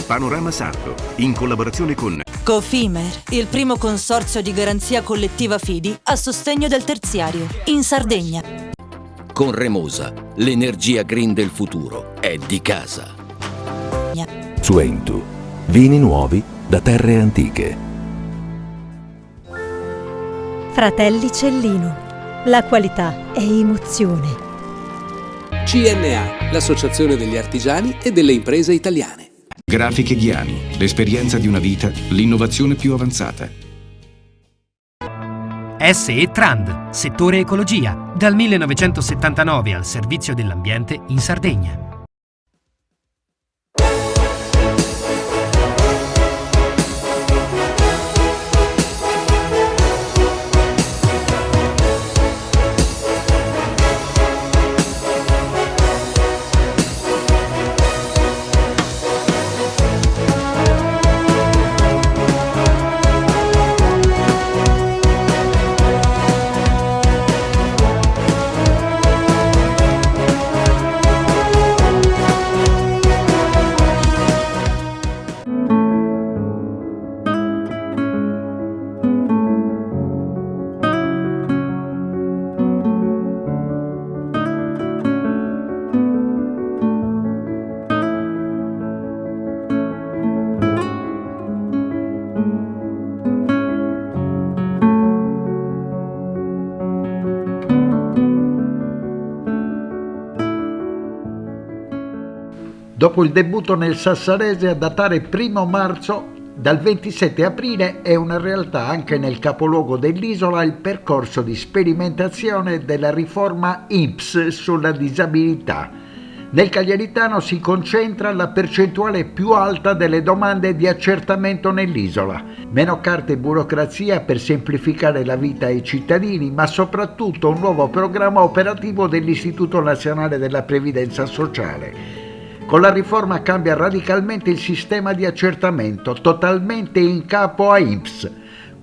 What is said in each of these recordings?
Panorama Sardo, in collaborazione con Cofimer, il primo consorzio di garanzia collettiva Fidi a sostegno del terziario, in Sardegna. Con Remosa, l'energia green del futuro è di casa. Suentu, vini nuovi da terre antiche. Fratelli Cellino, la qualità è emozione. CNA, l'associazione degli artigiani e delle imprese italiane. Grafiche Ghiani, l'esperienza di una vita, l'innovazione più avanzata. SE Trand, settore ecologia, dal 1979 al servizio dell'ambiente in Sardegna. Dopo il debutto nel Sassarese, a datare 1° marzo, dal 27 aprile è una realtà anche nel capoluogo dell'isola il percorso di sperimentazione della riforma INPS sulla disabilità. Nel Cagliaritano si concentra la percentuale più alta delle domande di accertamento nell'isola. Meno carte e burocrazia per semplificare la vita ai cittadini, ma soprattutto un nuovo programma operativo dell'Istituto Nazionale della Previdenza Sociale. Con la riforma cambia radicalmente il sistema di accertamento, totalmente in capo a INPS,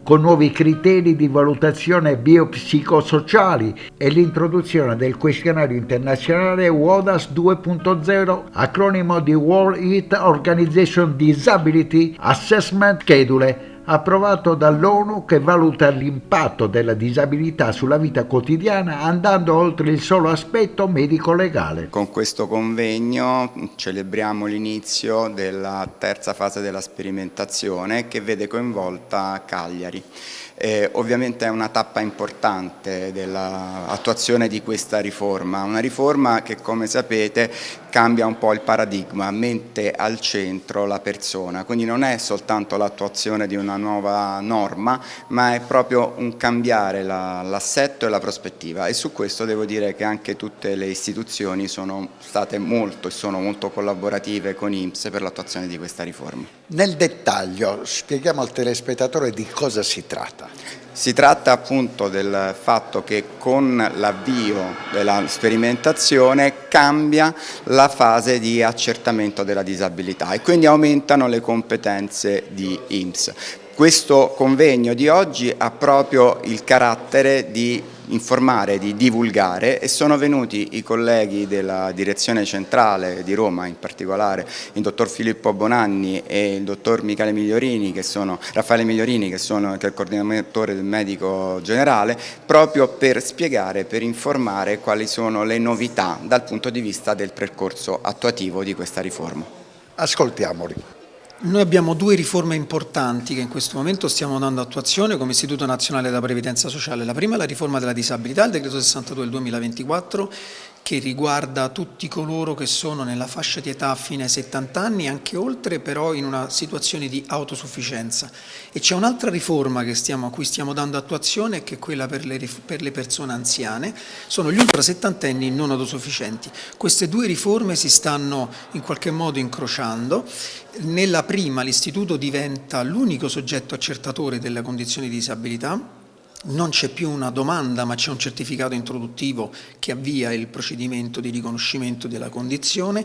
con nuovi criteri di valutazione biopsicosociali e l'introduzione del questionario internazionale WODAS 2.0, acronimo di World Health Organization Disability Assessment Schedule, approvato dall'ONU, che valuta l'impatto della disabilità sulla vita quotidiana andando oltre il solo aspetto medico-legale. Con questo convegno celebriamo l'inizio della terza fase della sperimentazione che vede coinvolta Cagliari. Ovviamente è una tappa importante dell'attuazione di questa riforma, una riforma che, come sapete, cambia un po' il paradigma, mette al centro la persona, quindi non è soltanto l'attuazione di una nuova norma, ma è proprio un cambiare l'assetto e la prospettiva, e su questo devo dire che anche tutte le istituzioni sono state molto collaborative con INPS per l'attuazione di questa riforma. Nel dettaglio spieghiamo al telespettatore di cosa si tratta. Si tratta appunto del fatto che con l'avvio della sperimentazione cambia la fase di accertamento della disabilità e quindi aumentano le competenze di INPS. Questo convegno di oggi ha proprio il carattere di informare, di divulgare, e sono venuti i colleghi della direzione centrale di Roma, in particolare il dottor Filippo Bonanni e il dottor Raffaele Migliorini, che è il coordinatore del medico generale, proprio per spiegare, per informare quali sono le novità dal punto di vista del percorso attuativo di questa riforma. Ascoltiamoli. Noi abbiamo due riforme importanti che in questo momento stiamo dando attuazione come Istituto Nazionale della Previdenza Sociale. La prima è la riforma della disabilità, il decreto 62 del 2024, che riguarda tutti coloro che sono nella fascia di età fino ai 70 anni, anche oltre, però in una situazione di autosufficienza. E c'è un'altra riforma a cui stiamo dando attuazione, che è quella per le persone anziane, sono gli ultrasettantenni non autosufficienti. Queste due riforme si stanno in qualche modo incrociando. Nella prima l'istituto diventa l'unico soggetto accertatore della condizione di disabilità. Non c'è più una domanda, ma c'è un certificato introduttivo che avvia il procedimento di riconoscimento della condizione.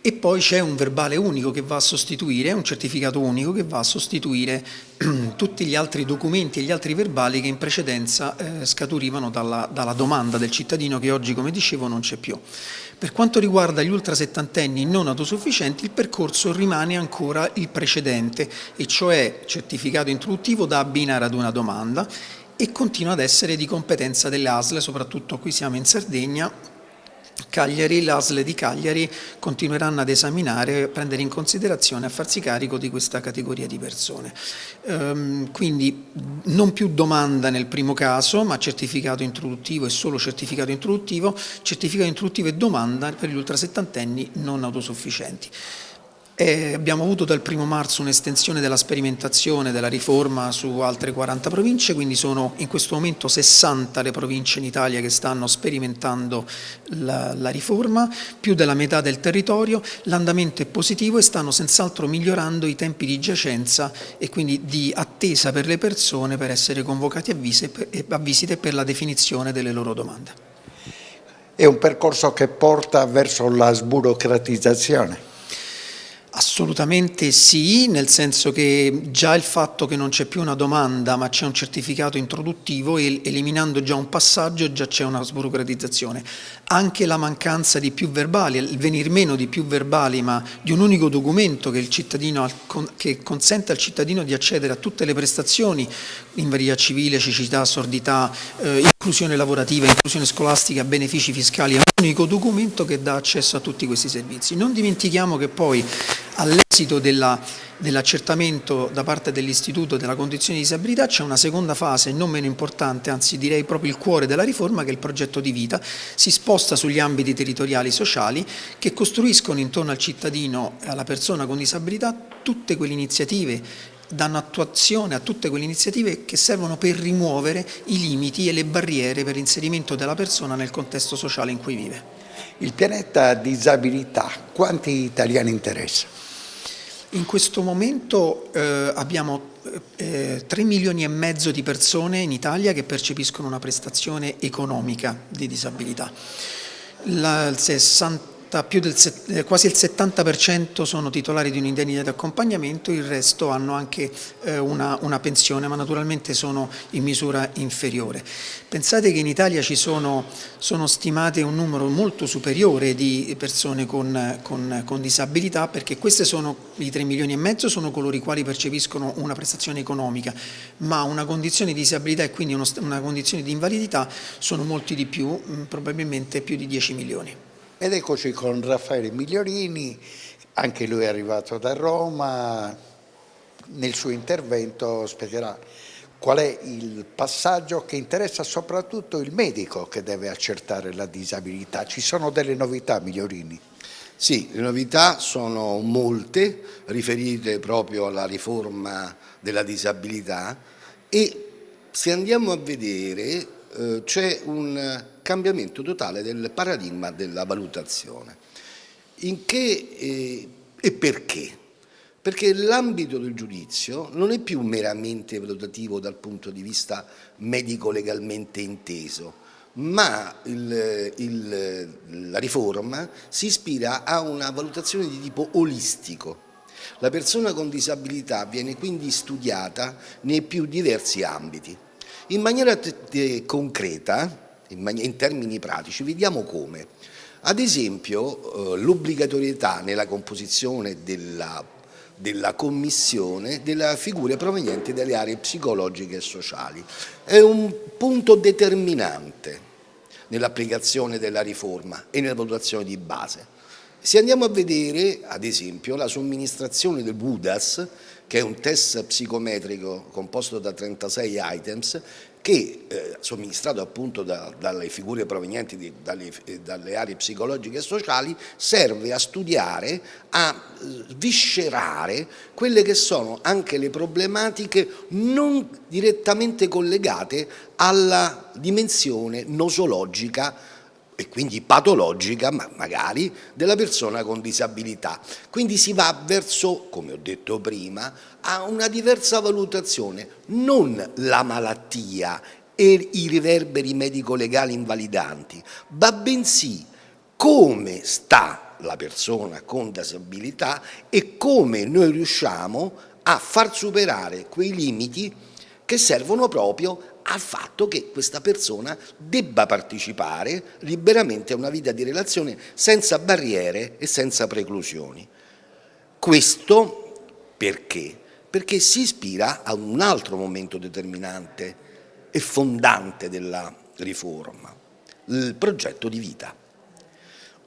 E poi c'è un verbale unico che va a sostituire, un certificato unico che va a sostituire tutti gli altri documenti e gli altri verbali che in precedenza scaturivano dalla domanda del cittadino, che oggi, come dicevo, non c'è più. Per quanto riguarda gli ultrasettantenni non autosufficienti, il percorso rimane ancora il precedente, e cioè certificato introduttivo da abbinare ad una domanda, e continua ad essere di competenza delle ASL, soprattutto qui siamo in Sardegna. Cagliari, l'ASL di Cagliari continueranno ad esaminare, a prendere in considerazione, a farsi carico di questa categoria di persone. Quindi non più domanda nel primo caso, ma certificato introduttivo e solo certificato introduttivo e domanda per gli ultrasettantenni non autosufficienti. Abbiamo avuto dal 1 marzo un'estensione della sperimentazione della riforma su altre 40 province, quindi sono in questo momento 60 le province in Italia che stanno sperimentando la riforma, più della metà del territorio. L'andamento è positivo e stanno senz'altro migliorando i tempi di giacenza e quindi di attesa per le persone per essere convocati a visite per la definizione delle loro domande. È un percorso che porta verso la sburocratizzazione? Assolutamente sì, nel senso che già il fatto che non c'è più una domanda ma c'è un certificato introduttivo, e eliminando già un passaggio già c'è una sburocratizzazione. Anche la mancanza di più verbali, il venir meno di più verbali ma di un unico documento che consente al cittadino di accedere a tutte le prestazioni, invalidità civile, cecità, sordità, inclusione lavorativa, inclusione scolastica, benefici fiscali, è un unico documento che dà accesso a tutti questi servizi. Non dimentichiamo che poi all'esito dell'accertamento da parte dell'Istituto della condizione di disabilità c'è una seconda fase non meno importante, anzi direi proprio il cuore della riforma, che è il progetto di vita. Si sposta sugli ambiti territoriali sociali che costruiscono intorno al cittadino e alla persona con disabilità tutte quelle iniziative, danno attuazione a tutte quelle iniziative che servono per rimuovere i limiti e le barriere per l'inserimento della persona nel contesto sociale in cui vive. Il pianeta disabilità, quanti italiani interessa? In questo momento abbiamo 3 milioni e mezzo di persone in Italia che percepiscono una prestazione economica di disabilità. Quasi il 70% sono titolari di un'indennità di accompagnamento, il resto hanno anche una pensione, ma naturalmente sono in misura inferiore. Pensate che in Italia sono stimate un numero molto superiore di persone con disabilità, perché queste sono i 3 milioni e mezzo, sono coloro i quali percepiscono una prestazione economica, ma una condizione di disabilità e quindi una condizione di invalidità sono molti di più, probabilmente più di 10 milioni. Ed eccoci con Raffaele Migliorini, anche lui è arrivato da Roma. Nel suo intervento spiegherà qual è il passaggio che interessa soprattutto il medico che deve accertare la disabilità. Ci sono delle novità, Migliorini? Sì, le novità sono molte, riferite proprio alla riforma della disabilità, e se andiamo a vedere c'è un cambiamento totale del paradigma della valutazione. In che e perché? Perché l'ambito del giudizio non è più meramente valutativo dal punto di vista medico-legalmente inteso, ma la riforma si ispira a una valutazione di tipo olistico. La persona con disabilità viene quindi studiata nei più diversi ambiti. In maniera concreta, in termini pratici, vediamo come. Ad esempio, l'obbligatorietà nella composizione della commissione delle figure provenienti dalle aree psicologiche e sociali è un punto determinante nell'applicazione della riforma e nella valutazione di base. Se andiamo a vedere, ad esempio, la somministrazione del WUDAS, che è un test psicometrico composto da 36 items, che somministrato appunto dalle figure provenienti dalle aree psicologiche e sociali, serve a studiare, a sviscerare quelle che sono anche le problematiche non direttamente collegate alla dimensione nosologica e quindi patologica, magari, della persona con disabilità. Quindi si va verso, come ho detto prima, a una diversa valutazione, non la malattia e i riverberi medico-legali invalidanti, ma bensì come sta la persona con disabilità e come noi riusciamo a far superare quei limiti che servono proprio al fatto che questa persona debba partecipare liberamente a una vita di relazione senza barriere e senza preclusioni. Questo perché? Perché si ispira a un altro momento determinante e fondante della riforma, il progetto di vita.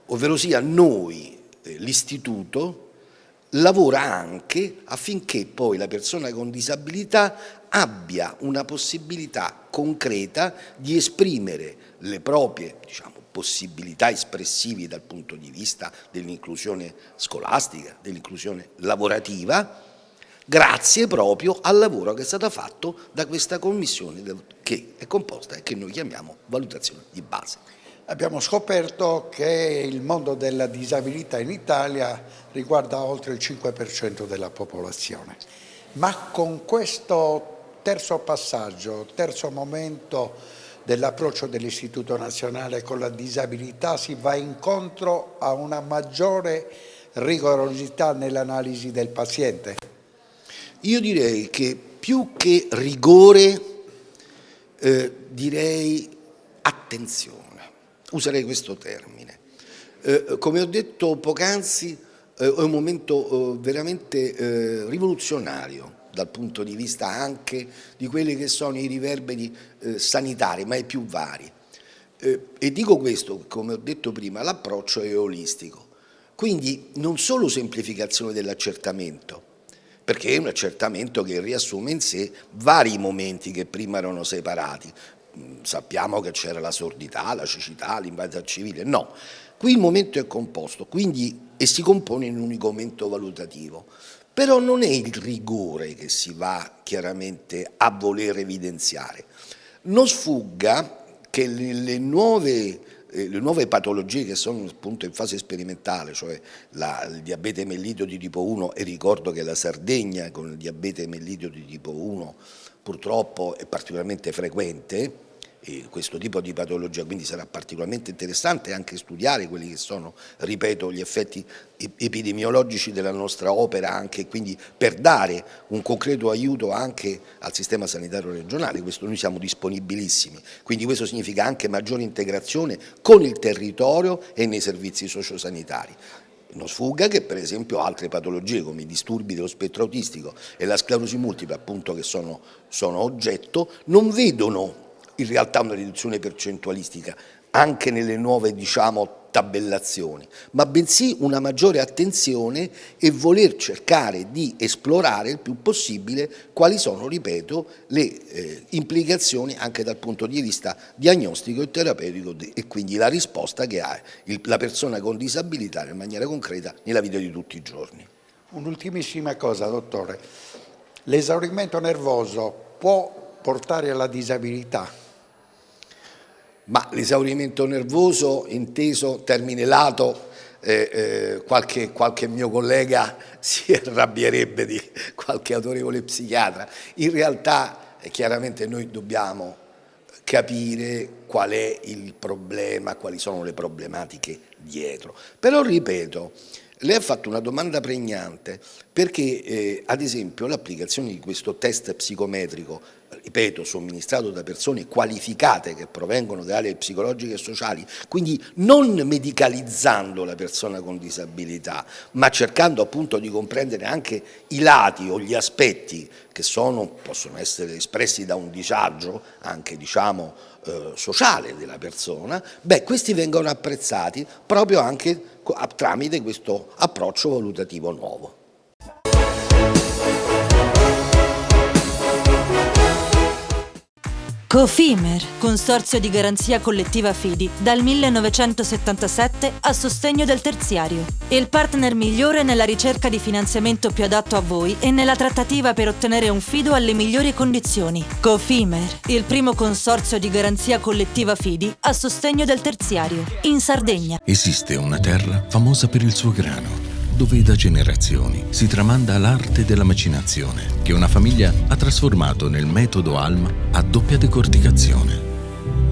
Ovverosia noi, l'istituto, lavora anche affinché poi la persona con disabilità abbia una possibilità concreta di esprimere le proprie, possibilità espressive dal punto di vista dell'inclusione scolastica, dell'inclusione lavorativa, grazie proprio al lavoro che è stato fatto da questa commissione che è composta e che noi chiamiamo valutazione di base. Abbiamo scoperto che il mondo della disabilità in Italia riguarda oltre il 5% della popolazione, ma con questo terzo passaggio, terzo momento dell'approccio dell'Istituto Nazionale con la disabilità si va incontro a una maggiore rigorosità nell'analisi del paziente. Io direi che più che rigore, direi attenzione. Userei questo termine. Come ho detto poc'anzi, è un momento veramente rivoluzionario dal punto di vista anche di quelli che sono i riverberi sanitari, ma i più vari. E dico questo, come ho detto prima, l'approccio è olistico. Quindi non solo semplificazione dell'accertamento, perché è un accertamento che riassume in sé vari momenti che prima erano separati. Sappiamo che c'era la sordità, la cecità, l'invalidità civile, no. Qui il momento è composto, quindi, e si compone in un unico momento valutativo. Però non è il rigore che si va chiaramente a voler evidenziare. Non sfugga che le nuove patologie che sono appunto in fase sperimentale, cioè il diabete mellito di tipo 1, e ricordo che la Sardegna con il diabete mellito di tipo 1 purtroppo è particolarmente frequente, questo tipo di patologia, quindi sarà particolarmente interessante anche studiare quelli che sono, ripeto, gli effetti epidemiologici della nostra opera, anche quindi per dare un concreto aiuto anche al sistema sanitario regionale. Questo noi siamo disponibilissimi, quindi questo significa anche maggiore integrazione con il territorio e nei servizi sociosanitari. Non sfugga che per esempio altre patologie come i disturbi dello spettro autistico e la sclerosi multipla, appunto, che sono oggetto, non vedono in realtà una riduzione percentualistica anche nelle nuove, tabellazioni, ma bensì una maggiore attenzione e voler cercare di esplorare il più possibile quali sono, ripeto, le implicazioni anche dal punto di vista diagnostico e terapeutico e quindi la risposta che ha la persona con disabilità in maniera concreta nella vita di tutti i giorni. Un'ultimissima cosa, dottore. L'esaurimento nervoso può portare alla disabilità? Ma l'esaurimento nervoso, inteso termine lato, qualche mio collega si arrabbierebbe di qualche autorevole psichiatra. In realtà chiaramente noi dobbiamo capire qual è il problema, quali sono le problematiche dietro. Però ripeto, lei ha fatto una domanda pregnante perché ad esempio l'applicazione di questo test psicometrico, ripeto, somministrato da persone qualificate che provengono da aree psicologiche e sociali, quindi non medicalizzando la persona con disabilità, ma cercando appunto di comprendere anche i lati o gli aspetti che possono essere espressi da un disagio anche sociale della persona, questi vengono apprezzati proprio anche tramite questo approccio valutativo nuovo. Cofimer, consorzio di garanzia collettiva Fidi, dal 1977 a sostegno del terziario. Il partner migliore nella ricerca di finanziamento più adatto a voi e nella trattativa per ottenere un fido alle migliori condizioni. Cofimer, il primo consorzio di garanzia collettiva Fidi a sostegno del terziario, in Sardegna. Esiste una terra famosa per il suo grano, dove da generazioni si tramanda l'arte della macinazione, che una famiglia ha trasformato nel metodo ALMA a doppia decorticazione.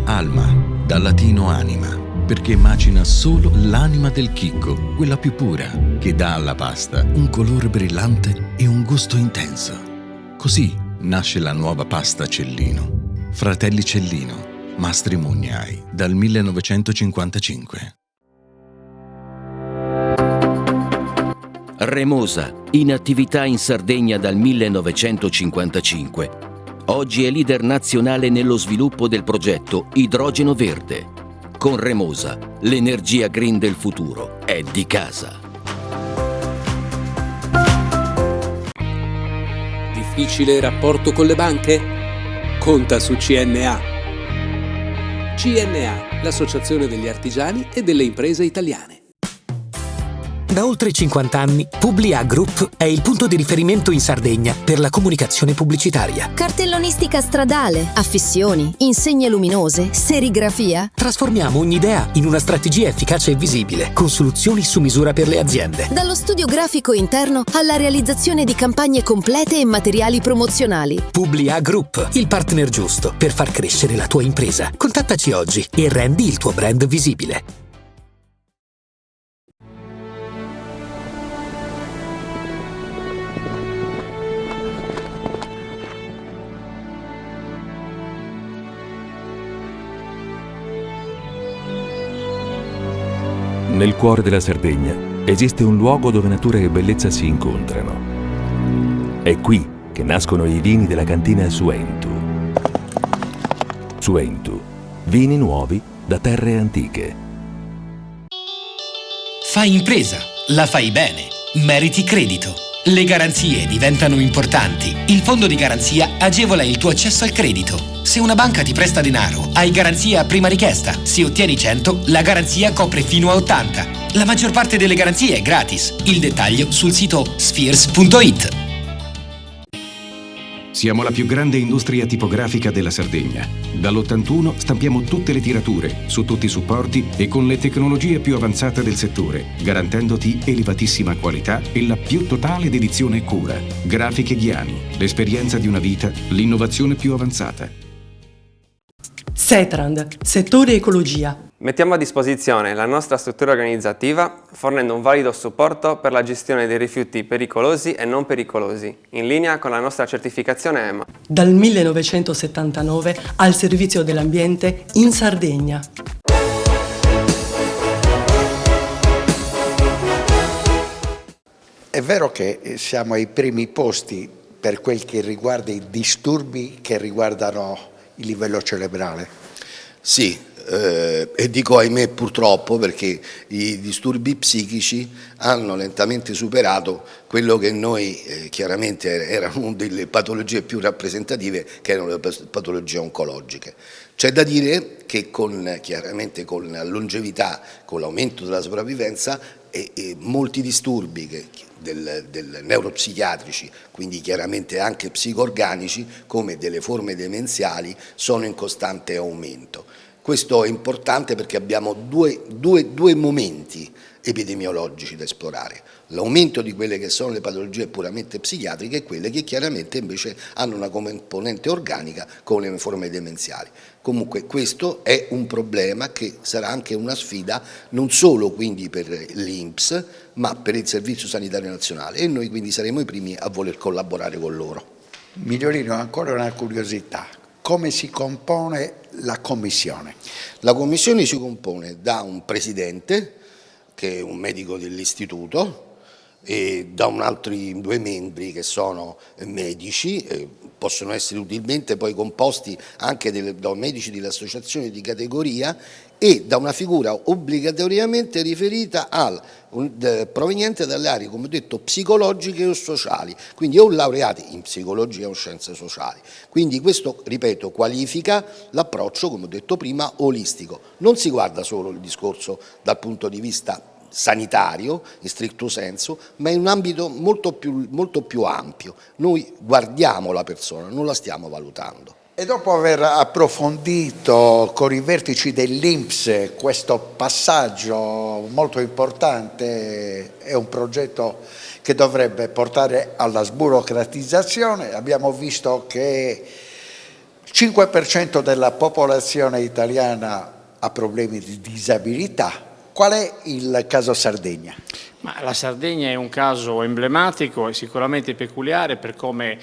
ALMA, dal latino anima, perché macina solo l'anima del chicco, quella più pura, che dà alla pasta un colore brillante e un gusto intenso. Così nasce la nuova pasta Cellino. Fratelli Cellino, mastri mugnai, dal 1955. Remosa, in attività in Sardegna dal 1955. Oggi è leader nazionale nello sviluppo del progetto Idrogeno Verde. Con Remosa, l'energia green del futuro è di casa. Difficile rapporto con le banche? Conta su CNA. CNA, l'associazione degli artigiani e delle imprese italiane. Da oltre 50 anni, Publi A Group è il punto di riferimento in Sardegna per la comunicazione pubblicitaria. Cartellonistica stradale, affissioni, insegne luminose, serigrafia. Trasformiamo ogni idea in una strategia efficace e visibile, con soluzioni su misura per le aziende. Dallo studio grafico interno alla realizzazione di campagne complete e materiali promozionali. Publi A Group, il partner giusto per far crescere la tua impresa. Contattaci oggi e rendi il tuo brand visibile. Nel cuore della Sardegna esiste un luogo dove natura e bellezza si incontrano. È qui che nascono i vini della cantina Suentu. Suentu, vini nuovi da terre antiche. Fai impresa, la fai bene, meriti credito. Le garanzie diventano importanti. Il fondo di garanzia agevola il tuo accesso al credito. Se una banca ti presta denaro, hai garanzia a prima richiesta. Se ottieni 100, la garanzia copre fino a 80. La maggior parte delle garanzie è gratis. Il dettaglio sul sito spheres.it. Siamo la più grande industria tipografica della Sardegna. Dall'81 stampiamo tutte le tirature, su tutti i supporti e con le tecnologie più avanzate del settore, garantendoti elevatissima qualità e la più totale dedizione e cura. Grafiche Ghiani, l'esperienza di una vita, l'innovazione più avanzata. Setrand, settore ecologia. Mettiamo a disposizione la nostra struttura organizzativa fornendo un valido supporto per la gestione dei rifiuti pericolosi e non pericolosi, in linea con la nostra certificazione EMA. Dal 1979 al servizio dell'ambiente in Sardegna. È vero che siamo ai primi posti per quel che riguarda i disturbi che riguardano il livello cerebrale? Sì. E dico ahimè purtroppo, perché i disturbi psichici hanno lentamente superato quello che noi chiaramente erano una delle patologie più rappresentative, che erano le patologie oncologiche. C'è da dire che chiaramente con la longevità, con l'aumento della sopravvivenza, molti disturbi del neuropsichiatrici, quindi chiaramente anche psicoorganici, come delle forme demenziali, sono in costante aumento. Questo è importante perché abbiamo due momenti epidemiologici da esplorare: l'aumento di quelle che sono le patologie puramente psichiatriche e quelle che chiaramente invece hanno una componente organica come le forme demenziali. Comunque questo è un problema che sarà anche una sfida non solo quindi per l'INPS, ma per il Servizio Sanitario Nazionale, e noi quindi saremo i primi a voler collaborare con loro. Migliorino, ancora una curiosità: come si compone la commissione? La commissione si compone da un presidente, che è un medico dell'istituto, e da altri 2 membri che sono medici, possono essere utilmente poi composti anche da medici delle associazioni di categoria, e da una figura obbligatoriamente riferita proveniente dalle aree, come ho detto, psicologiche o sociali, quindi o laureati in psicologia o scienze sociali. Quindi questo, ripeto, qualifica l'approccio, come ho detto prima, olistico. Non si guarda solo il discorso dal punto di vista sanitario, in stricto senso, ma in un ambito molto più ampio. Noi guardiamo la persona, non la stiamo valutando. E dopo aver approfondito con i vertici dell'INPS questo passaggio molto importante, è un progetto che dovrebbe portare alla sburocratizzazione. Abbiamo visto che il 5% della popolazione italiana ha problemi di disabilità. Qual è il caso Sardegna? Ma la Sardegna è un caso emblematico e sicuramente peculiare per come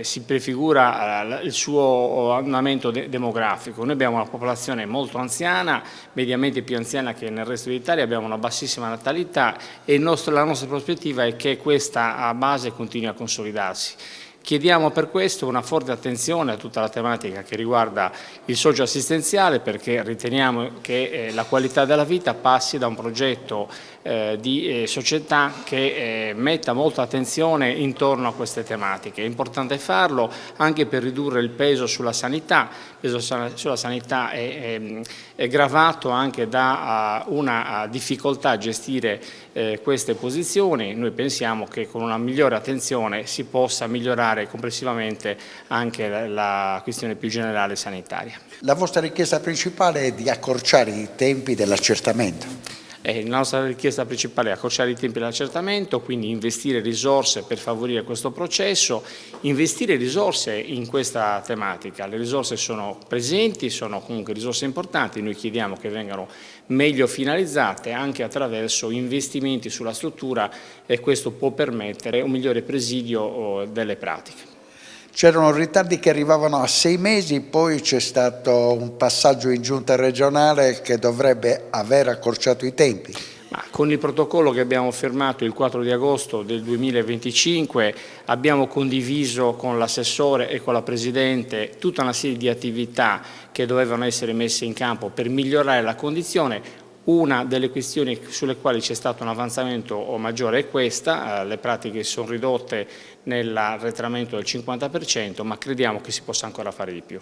si prefigura il suo andamento demografico. Noi abbiamo una popolazione molto anziana, mediamente più anziana che nel resto d'Italia, abbiamo una bassissima natalità e la nostra prospettiva è che questa base continui a consolidarsi. Chiediamo per questo una forte attenzione a tutta la tematica che riguarda il socio-assistenziale, perché riteniamo che la qualità della vita passi da un progetto di società che metta molta attenzione intorno a queste tematiche. È importante farlo anche per ridurre il peso sulla sanità. Il peso sulla sanità è gravato anche da una difficoltà a gestire queste posizioni. Noi pensiamo che con una migliore attenzione si possa migliorare complessivamente anche la questione più generale sanitaria. La vostra richiesta principale è di accorciare i tempi dell'accertamento. La nostra richiesta principale è accorciare i tempi dell'accertamento, quindi investire risorse per favorire questo processo, investire risorse in questa tematica. Le risorse sono presenti, sono comunque risorse importanti, noi chiediamo che vengano meglio finalizzate anche attraverso investimenti sulla struttura e questo può permettere un migliore presidio delle pratiche. C'erano ritardi che arrivavano a 6 mesi, poi c'è stato un passaggio in giunta regionale che dovrebbe aver accorciato i tempi. Ma con il protocollo che abbiamo firmato il 4 di agosto del 2025 abbiamo condiviso con l'assessore e con la Presidente tutta una serie di attività che dovevano essere messe in campo per migliorare la condizione. Una delle questioni sulle quali c'è stato un avanzamento maggiore è questa, le pratiche sono ridotte nell'arretramento del 50%, ma crediamo che si possa ancora fare di più.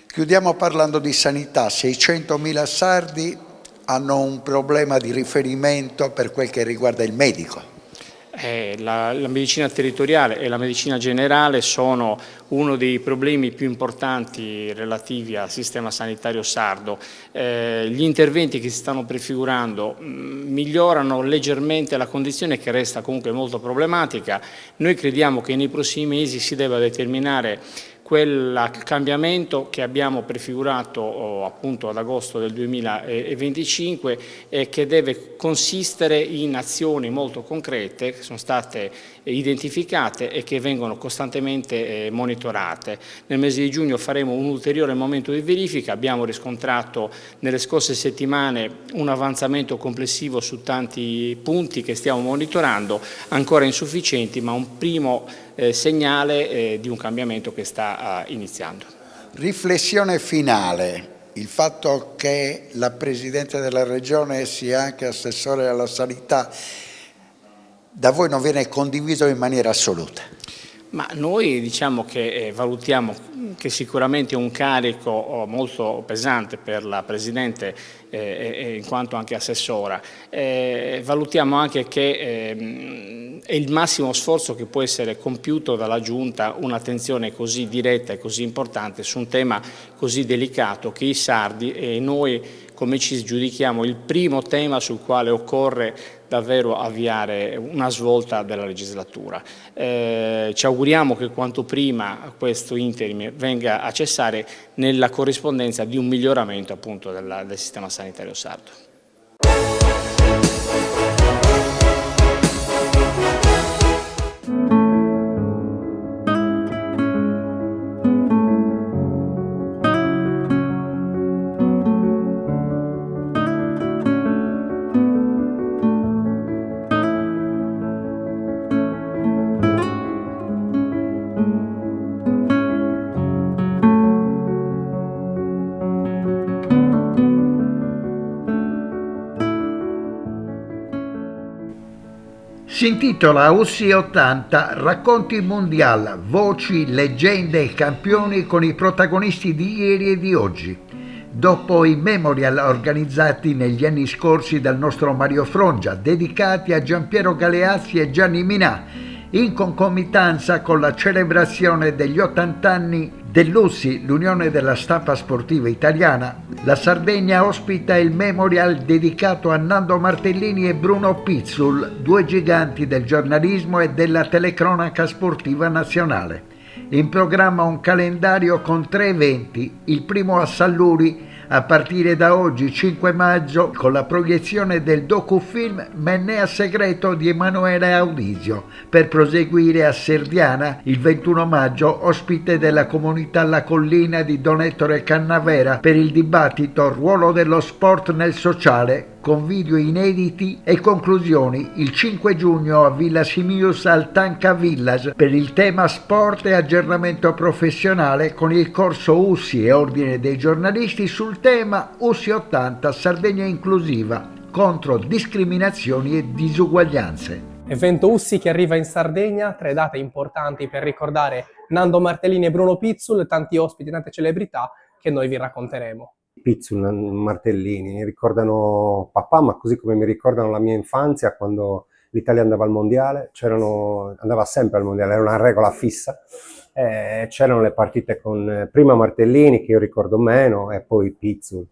Chiudiamo parlando di sanità. 600.000 sardi hanno un problema di riferimento per quel che riguarda il medico. La medicina territoriale e la medicina generale sono uno dei problemi più importanti relativi al sistema sanitario sardo. Gli interventi che si stanno prefigurando migliorano leggermente la condizione che resta comunque molto problematica. Noi crediamo che nei prossimi mesi si debba determinare quel cambiamento che abbiamo prefigurato appunto ad agosto del 2025 e che deve consistere in azioni molto concrete che sono state identificate e che vengono costantemente monitorate. Nel mese di giugno faremo un ulteriore momento di verifica, abbiamo riscontrato nelle scorse settimane un avanzamento complessivo su tanti punti che stiamo monitorando, ancora insufficienti ma un primo segnale di un cambiamento che sta iniziando. Riflessione finale, il fatto che la Presidente della Regione sia anche assessore alla sanità da voi non viene condiviso in maniera assoluta? Ma noi diciamo che valutiamo che sicuramente è un carico molto pesante per la Presidente in quanto anche assessora. Valutiamo anche che è il massimo sforzo che può essere compiuto dalla Giunta un'attenzione così diretta e così importante su un tema così delicato che i sardi e noi come ci giudichiamo il primo tema sul quale occorre davvero avviare una svolta della legislatura. Ci auguriamo che quanto prima questo interim venga a cessare nella corrispondenza di un miglioramento appunto del sistema sanitario sardo. Si intitola USI 80, racconti mondial, voci, leggende e campioni con i protagonisti di ieri e di oggi. Dopo i memorial organizzati negli anni scorsi dal nostro Mario Frongia, dedicati a Giampiero Galeazzi e Gianni Minà, in concomitanza con la celebrazione degli 80 anni dell'USI, l'Unione della Stampa Sportiva Italiana, la Sardegna ospita il memorial dedicato a Nando Martellini e Bruno Pizzul, due giganti del giornalismo e della telecronaca sportiva nazionale. In programma un calendario con 3 eventi, il primo a Salluri a partire da oggi 5 maggio con la proiezione del docufilm Mennea Segreto di Emanuele Audisio, per proseguire a Serdiana il 21 maggio ospite della comunità La Collina di Don Ettore Cannavera per il dibattito Ruolo dello sport nel sociale, con video inediti e conclusioni il 5 giugno a Villa Simius al Tanca Village per il tema sport e aggiornamento professionale con il corso USSI e Ordine dei giornalisti sul tema USSI 80 Sardegna inclusiva contro discriminazioni e disuguaglianze. Evento USSI che arriva in Sardegna, 3 date importanti per ricordare Nando Martellini e Bruno Pizzul, tanti ospiti, tante celebrità che noi vi racconteremo. Pizzul, Martellini, mi ricordano papà, ma così come mi ricordano la mia infanzia quando l'Italia andava al mondiale, andava sempre al mondiale, era una regola fissa, c'erano le partite con prima Martellini, che io ricordo meno, e poi Pizzul.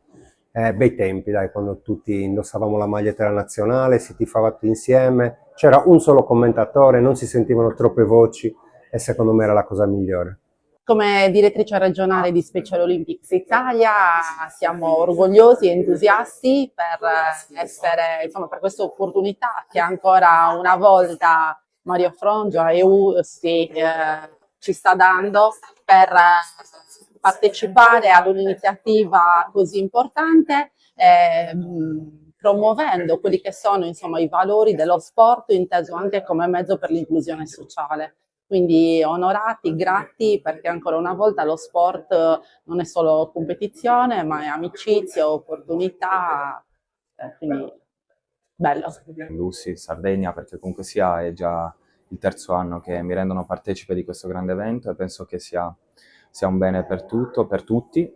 Bei tempi, dai, quando tutti indossavamo la maglietta della nazionale, si tifava tutti insieme, c'era un solo commentatore, non si sentivano troppe voci e secondo me era la cosa migliore. Come direttrice regionale di Special Olympics Italia siamo orgogliosi e entusiasti per questa opportunità che ancora una volta Mario Frongia e USSI ci sta dando per partecipare ad un'iniziativa così importante, promuovendo quelli che sono i valori dello sport inteso anche come mezzo per l'inclusione sociale. Quindi onorati, grati, perché ancora una volta lo sport non è solo competizione, ma è amicizia, opportunità, quindi bello. L'USSI Sardegna, perché comunque sia è già il 3° anno che mi rendono partecipe di questo grande evento e penso che sia un bene per tutti,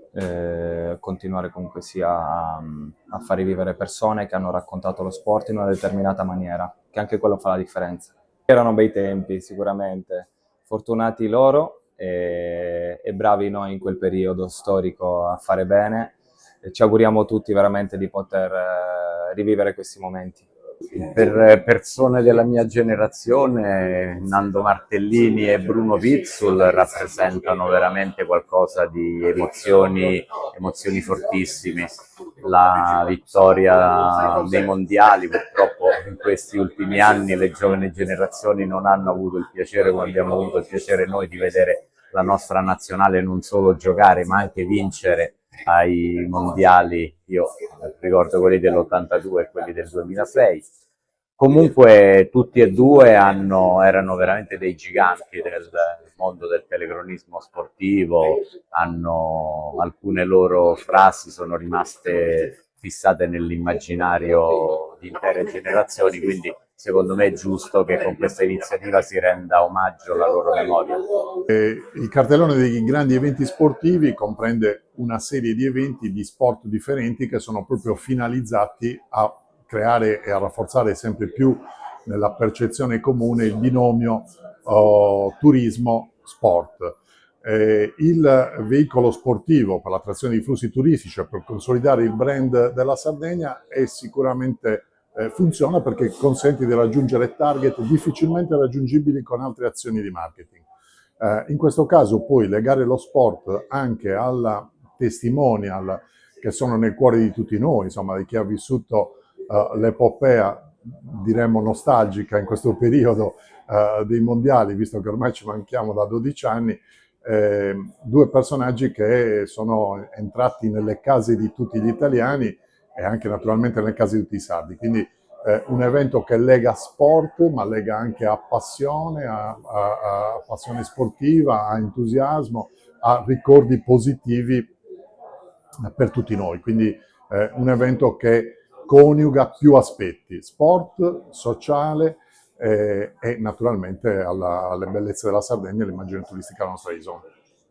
continuare comunque sia a far rivivere persone che hanno raccontato lo sport in una determinata maniera, che anche quello fa la differenza. Erano bei tempi sicuramente, fortunati loro e bravi noi in quel periodo storico a fare bene e ci auguriamo tutti veramente di poter rivivere questi momenti. Per persone della mia generazione, Nando Martellini e Bruno Pizzul rappresentano veramente qualcosa di emozioni fortissime. La vittoria nei mondiali, purtroppo in questi ultimi anni le giovani generazioni non hanno avuto il piacere, come abbiamo avuto il piacere noi, di vedere la nostra nazionale non solo giocare ma anche vincere ai mondiali. Io ricordo quelli dell'82 e quelli del 2006. Comunque tutti e due erano veramente dei giganti del mondo del telecronismo sportivo, alcune loro frasi sono rimaste fissate nell'immaginario di intere generazioni, quindi secondo me è giusto che con questa iniziativa si renda omaggio alla loro memoria. Il cartellone dei grandi eventi sportivi comprende una serie di eventi di sport differenti che sono proprio finalizzati a creare e a rafforzare sempre più nella percezione comune il binomio turismo-sport. Il veicolo sportivo per l'attrazione di flussi turistici e per consolidare il brand della Sardegna è sicuramente funziona perché consente di raggiungere target difficilmente raggiungibili con altre azioni di marketing. In questo caso poi legare lo sport anche alla testimonial che sono nel cuore di tutti noi, insomma di chi ha vissuto l'epopea, diremmo nostalgica in questo periodo dei mondiali, visto che ormai ci manchiamo da 12 anni, 2 personaggi che sono entrati nelle case di tutti gli italiani e anche naturalmente nelle case di tutti i sardi. Quindi un evento che lega sport, ma lega anche a passione, a passione sportiva, a entusiasmo, a ricordi positivi per tutti noi. Quindi un evento che coniuga più aspetti, sport, sociale e naturalmente alle bellezze della Sardegna e all'immagine turistica della nostra isola.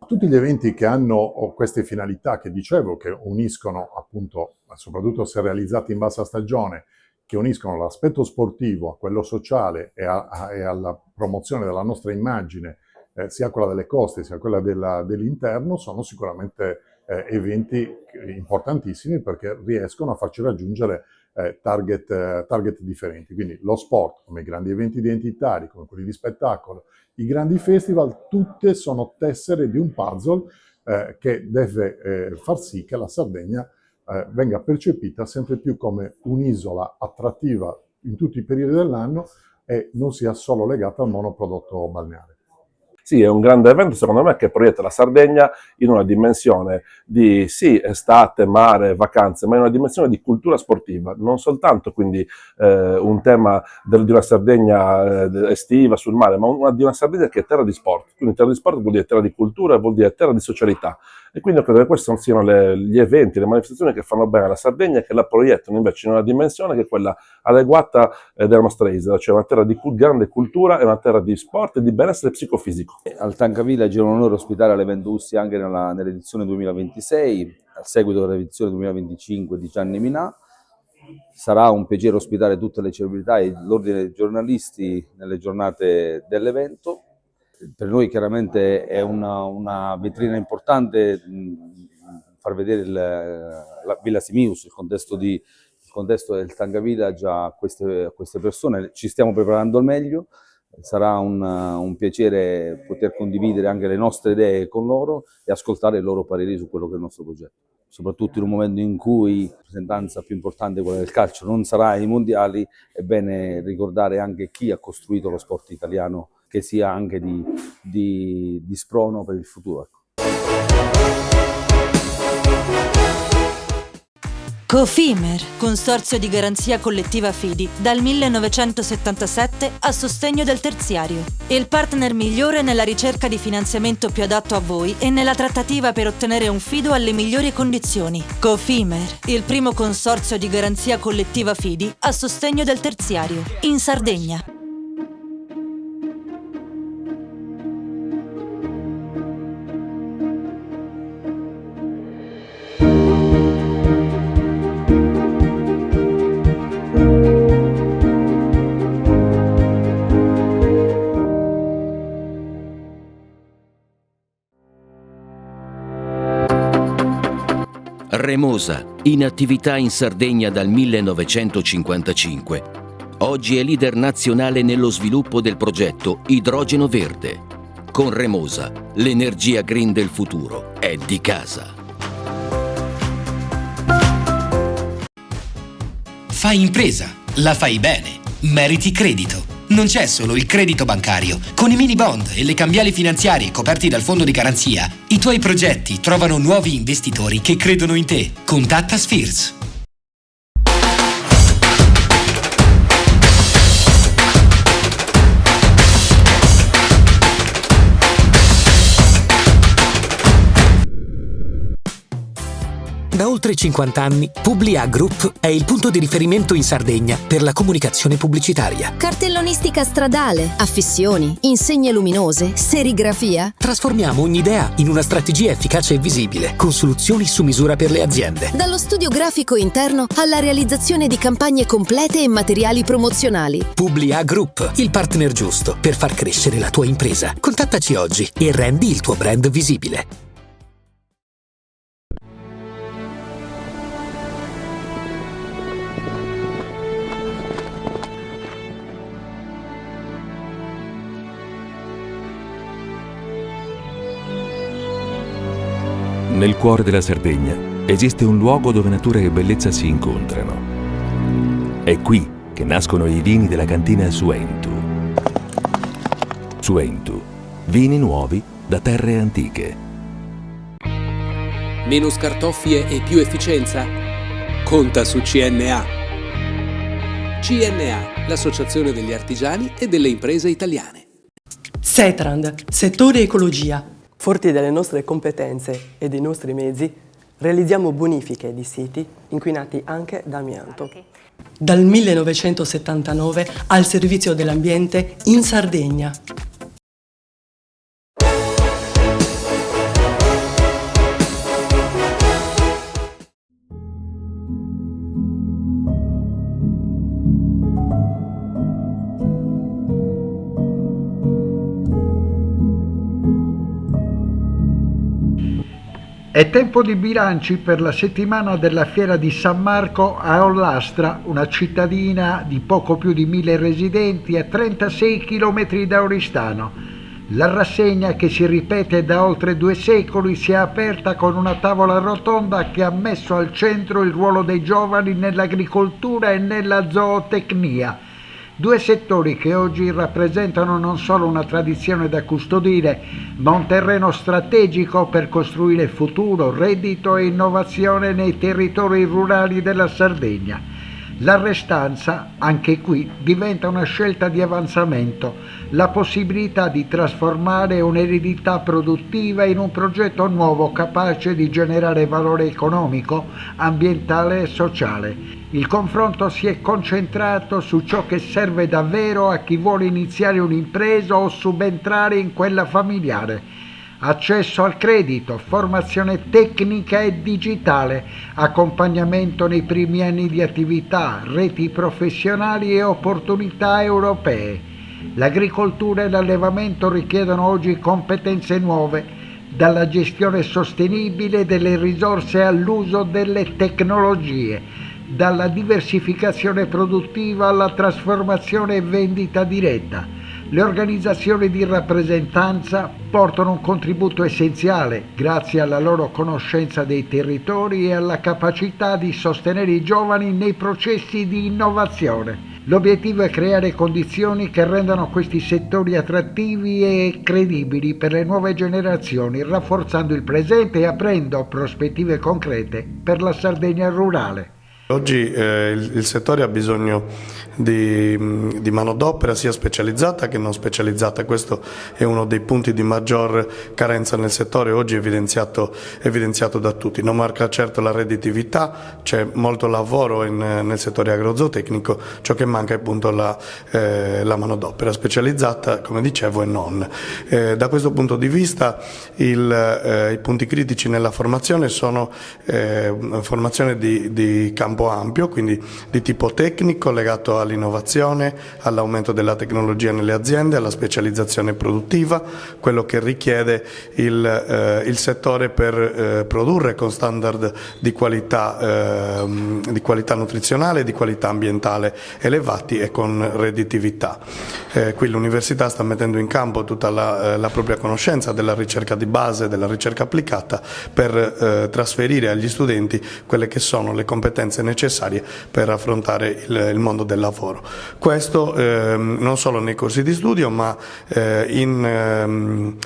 Tutti gli eventi che hanno queste finalità che dicevo, che uniscono appunto, soprattutto se realizzati in bassa stagione, che uniscono l'aspetto sportivo a quello sociale e alla promozione della nostra immagine, sia quella delle coste sia quella dell'interno, sono sicuramente eventi importantissimi perché riescono a farci raggiungere target differenti. Quindi lo sport, come i grandi eventi identitari, come quelli di spettacolo, i grandi festival, tutte sono tessere di un puzzle che deve far sì che la Sardegna venga percepita sempre più come un'isola attrattiva in tutti i periodi dell'anno e non sia solo legata al monoprodotto balneare. Sì, è un grande evento secondo me che proietta la Sardegna in una dimensione di sì, estate, mare, vacanze, ma in una dimensione di cultura sportiva, non soltanto quindi un tema di una Sardegna estiva sul mare, ma di una Sardegna che è terra di sport. Quindi terra di sport vuol dire terra di cultura, vuol dire terra di socialità. E quindi io credo che questi siano gli eventi, le manifestazioni che fanno bene alla Sardegna e che la proiettano invece in una dimensione che è quella adeguata della nostra isola, cioè una terra di grande cultura e una terra di sport e di benessere psicofisico. Al Tanca Village è un onore ospitare l'evento USSI anche nell'edizione 2026, al seguito dell'edizione 2025 di Gianni Minà. Sarà un piacere ospitare tutte le celebrità e l'ordine dei giornalisti nelle giornate dell'evento. Per noi chiaramente è una vetrina importante far vedere la Villa Simius, il contesto del Tanca Village a queste persone. Ci stiamo preparando al meglio, sarà un piacere poter condividere anche le nostre idee con loro e ascoltare i loro pareri su quello che è il nostro progetto. Soprattutto in un momento in cui la rappresentanza più importante, quella del calcio, non sarà ai mondiali, è bene ricordare anche chi ha costruito lo sport italiano, che sia anche di sprono per il futuro. Cofimer, consorzio di garanzia collettiva Fidi, dal 1977 a sostegno del terziario. Il partner migliore nella ricerca di finanziamento più adatto a voi e nella trattativa per ottenere un fido alle migliori condizioni. Cofimer, il primo consorzio di garanzia collettiva Fidi a sostegno del terziario, in Sardegna. Remosa, in attività in Sardegna dal 1955. Oggi è leader nazionale nello sviluppo del progetto Idrogeno Verde. Con Remosa, l'energia green del futuro è di casa. Fai impresa, la fai bene, meriti credito. Non c'è solo il credito bancario. Con i mini bond e le cambiali finanziarie coperti dal fondo di garanzia, i tuoi progetti trovano nuovi investitori che credono in te. Contatta Spheres. Da oltre 50 anni, Publia Group è il punto di riferimento in Sardegna per la comunicazione pubblicitaria. Cartellonistica stradale, affissioni, insegne luminose, serigrafia. Trasformiamo ogni idea in una strategia efficace e visibile, con soluzioni su misura per le aziende. Dallo studio grafico interno alla realizzazione di campagne complete e materiali promozionali. Publia Group, il partner giusto per far crescere la tua impresa. Contattaci oggi e rendi il tuo brand visibile. Nel cuore della Sardegna esiste un luogo dove natura e bellezza si incontrano. È qui che nascono i vini della cantina Suentu. Suentu, vini nuovi da terre antiche. Meno scartoffie e più efficienza? Conta su CNA. CNA, l'associazione degli artigiani e delle imprese italiane. Setrand, settore ecologia. Forti delle nostre competenze e dei nostri mezzi, realizziamo bonifiche di siti inquinati anche da amianto. Dal 1979 al servizio dell'ambiente in Sardegna. È tempo di bilanci per la settimana della Fiera di San Marco a Ollastra, una cittadina di poco più di 1000 residenti a 36 km da Oristano. La rassegna, che si ripete da oltre 2 secoli, si è aperta con una tavola rotonda che ha messo al centro il ruolo dei giovani nell'agricoltura e nella zootecnia. 2 settori che oggi rappresentano non solo una tradizione da custodire, ma un terreno strategico per costruire futuro, reddito e innovazione nei territori rurali della Sardegna. La restanza, anche qui, diventa una scelta di avanzamento, la possibilità di trasformare un'eredità produttiva in un progetto nuovo capace di generare valore economico, ambientale e sociale. Il confronto si è concentrato su ciò che serve davvero a chi vuole iniziare un'impresa o subentrare in quella familiare. Accesso al credito, formazione tecnica e digitale, accompagnamento nei primi anni di attività, reti professionali e opportunità europee. L'agricoltura e l'allevamento richiedono oggi competenze nuove, dalla gestione sostenibile delle risorse all'uso delle tecnologie, dalla diversificazione produttiva alla trasformazione e vendita diretta. Le organizzazioni di rappresentanza portano un contributo essenziale grazie alla loro conoscenza dei territori e alla capacità di sostenere i giovani nei processi di innovazione. L'obiettivo è creare condizioni che rendano questi settori attrattivi e credibili per le nuove generazioni, rafforzando il presente e aprendo prospettive concrete per la Sardegna rurale. Oggi il settore ha bisogno di manodopera sia specializzata che non specializzata. Questo è uno dei punti di maggior carenza nel settore, oggi evidenziato da tutti. Non manca certo la redditività, c'è molto lavoro nel settore agrozootecnico, ciò che manca è appunto la manodopera specializzata, come dicevo, e non. Da questo punto di vista i punti critici nella formazione sono formazione di campo ampio, quindi di tipo tecnico legato all'innovazione, all'aumento della tecnologia nelle aziende, alla specializzazione produttiva, quello che richiede il settore per produrre con standard di qualità nutrizionale, di qualità ambientale elevati e con redditività. Qui l'università sta mettendo in campo tutta la propria conoscenza della ricerca di base, della ricerca applicata, per trasferire agli studenti quelle che sono le competenze necessarie per affrontare il mondo del lavoro. Questo non solo nei corsi di studio, ma in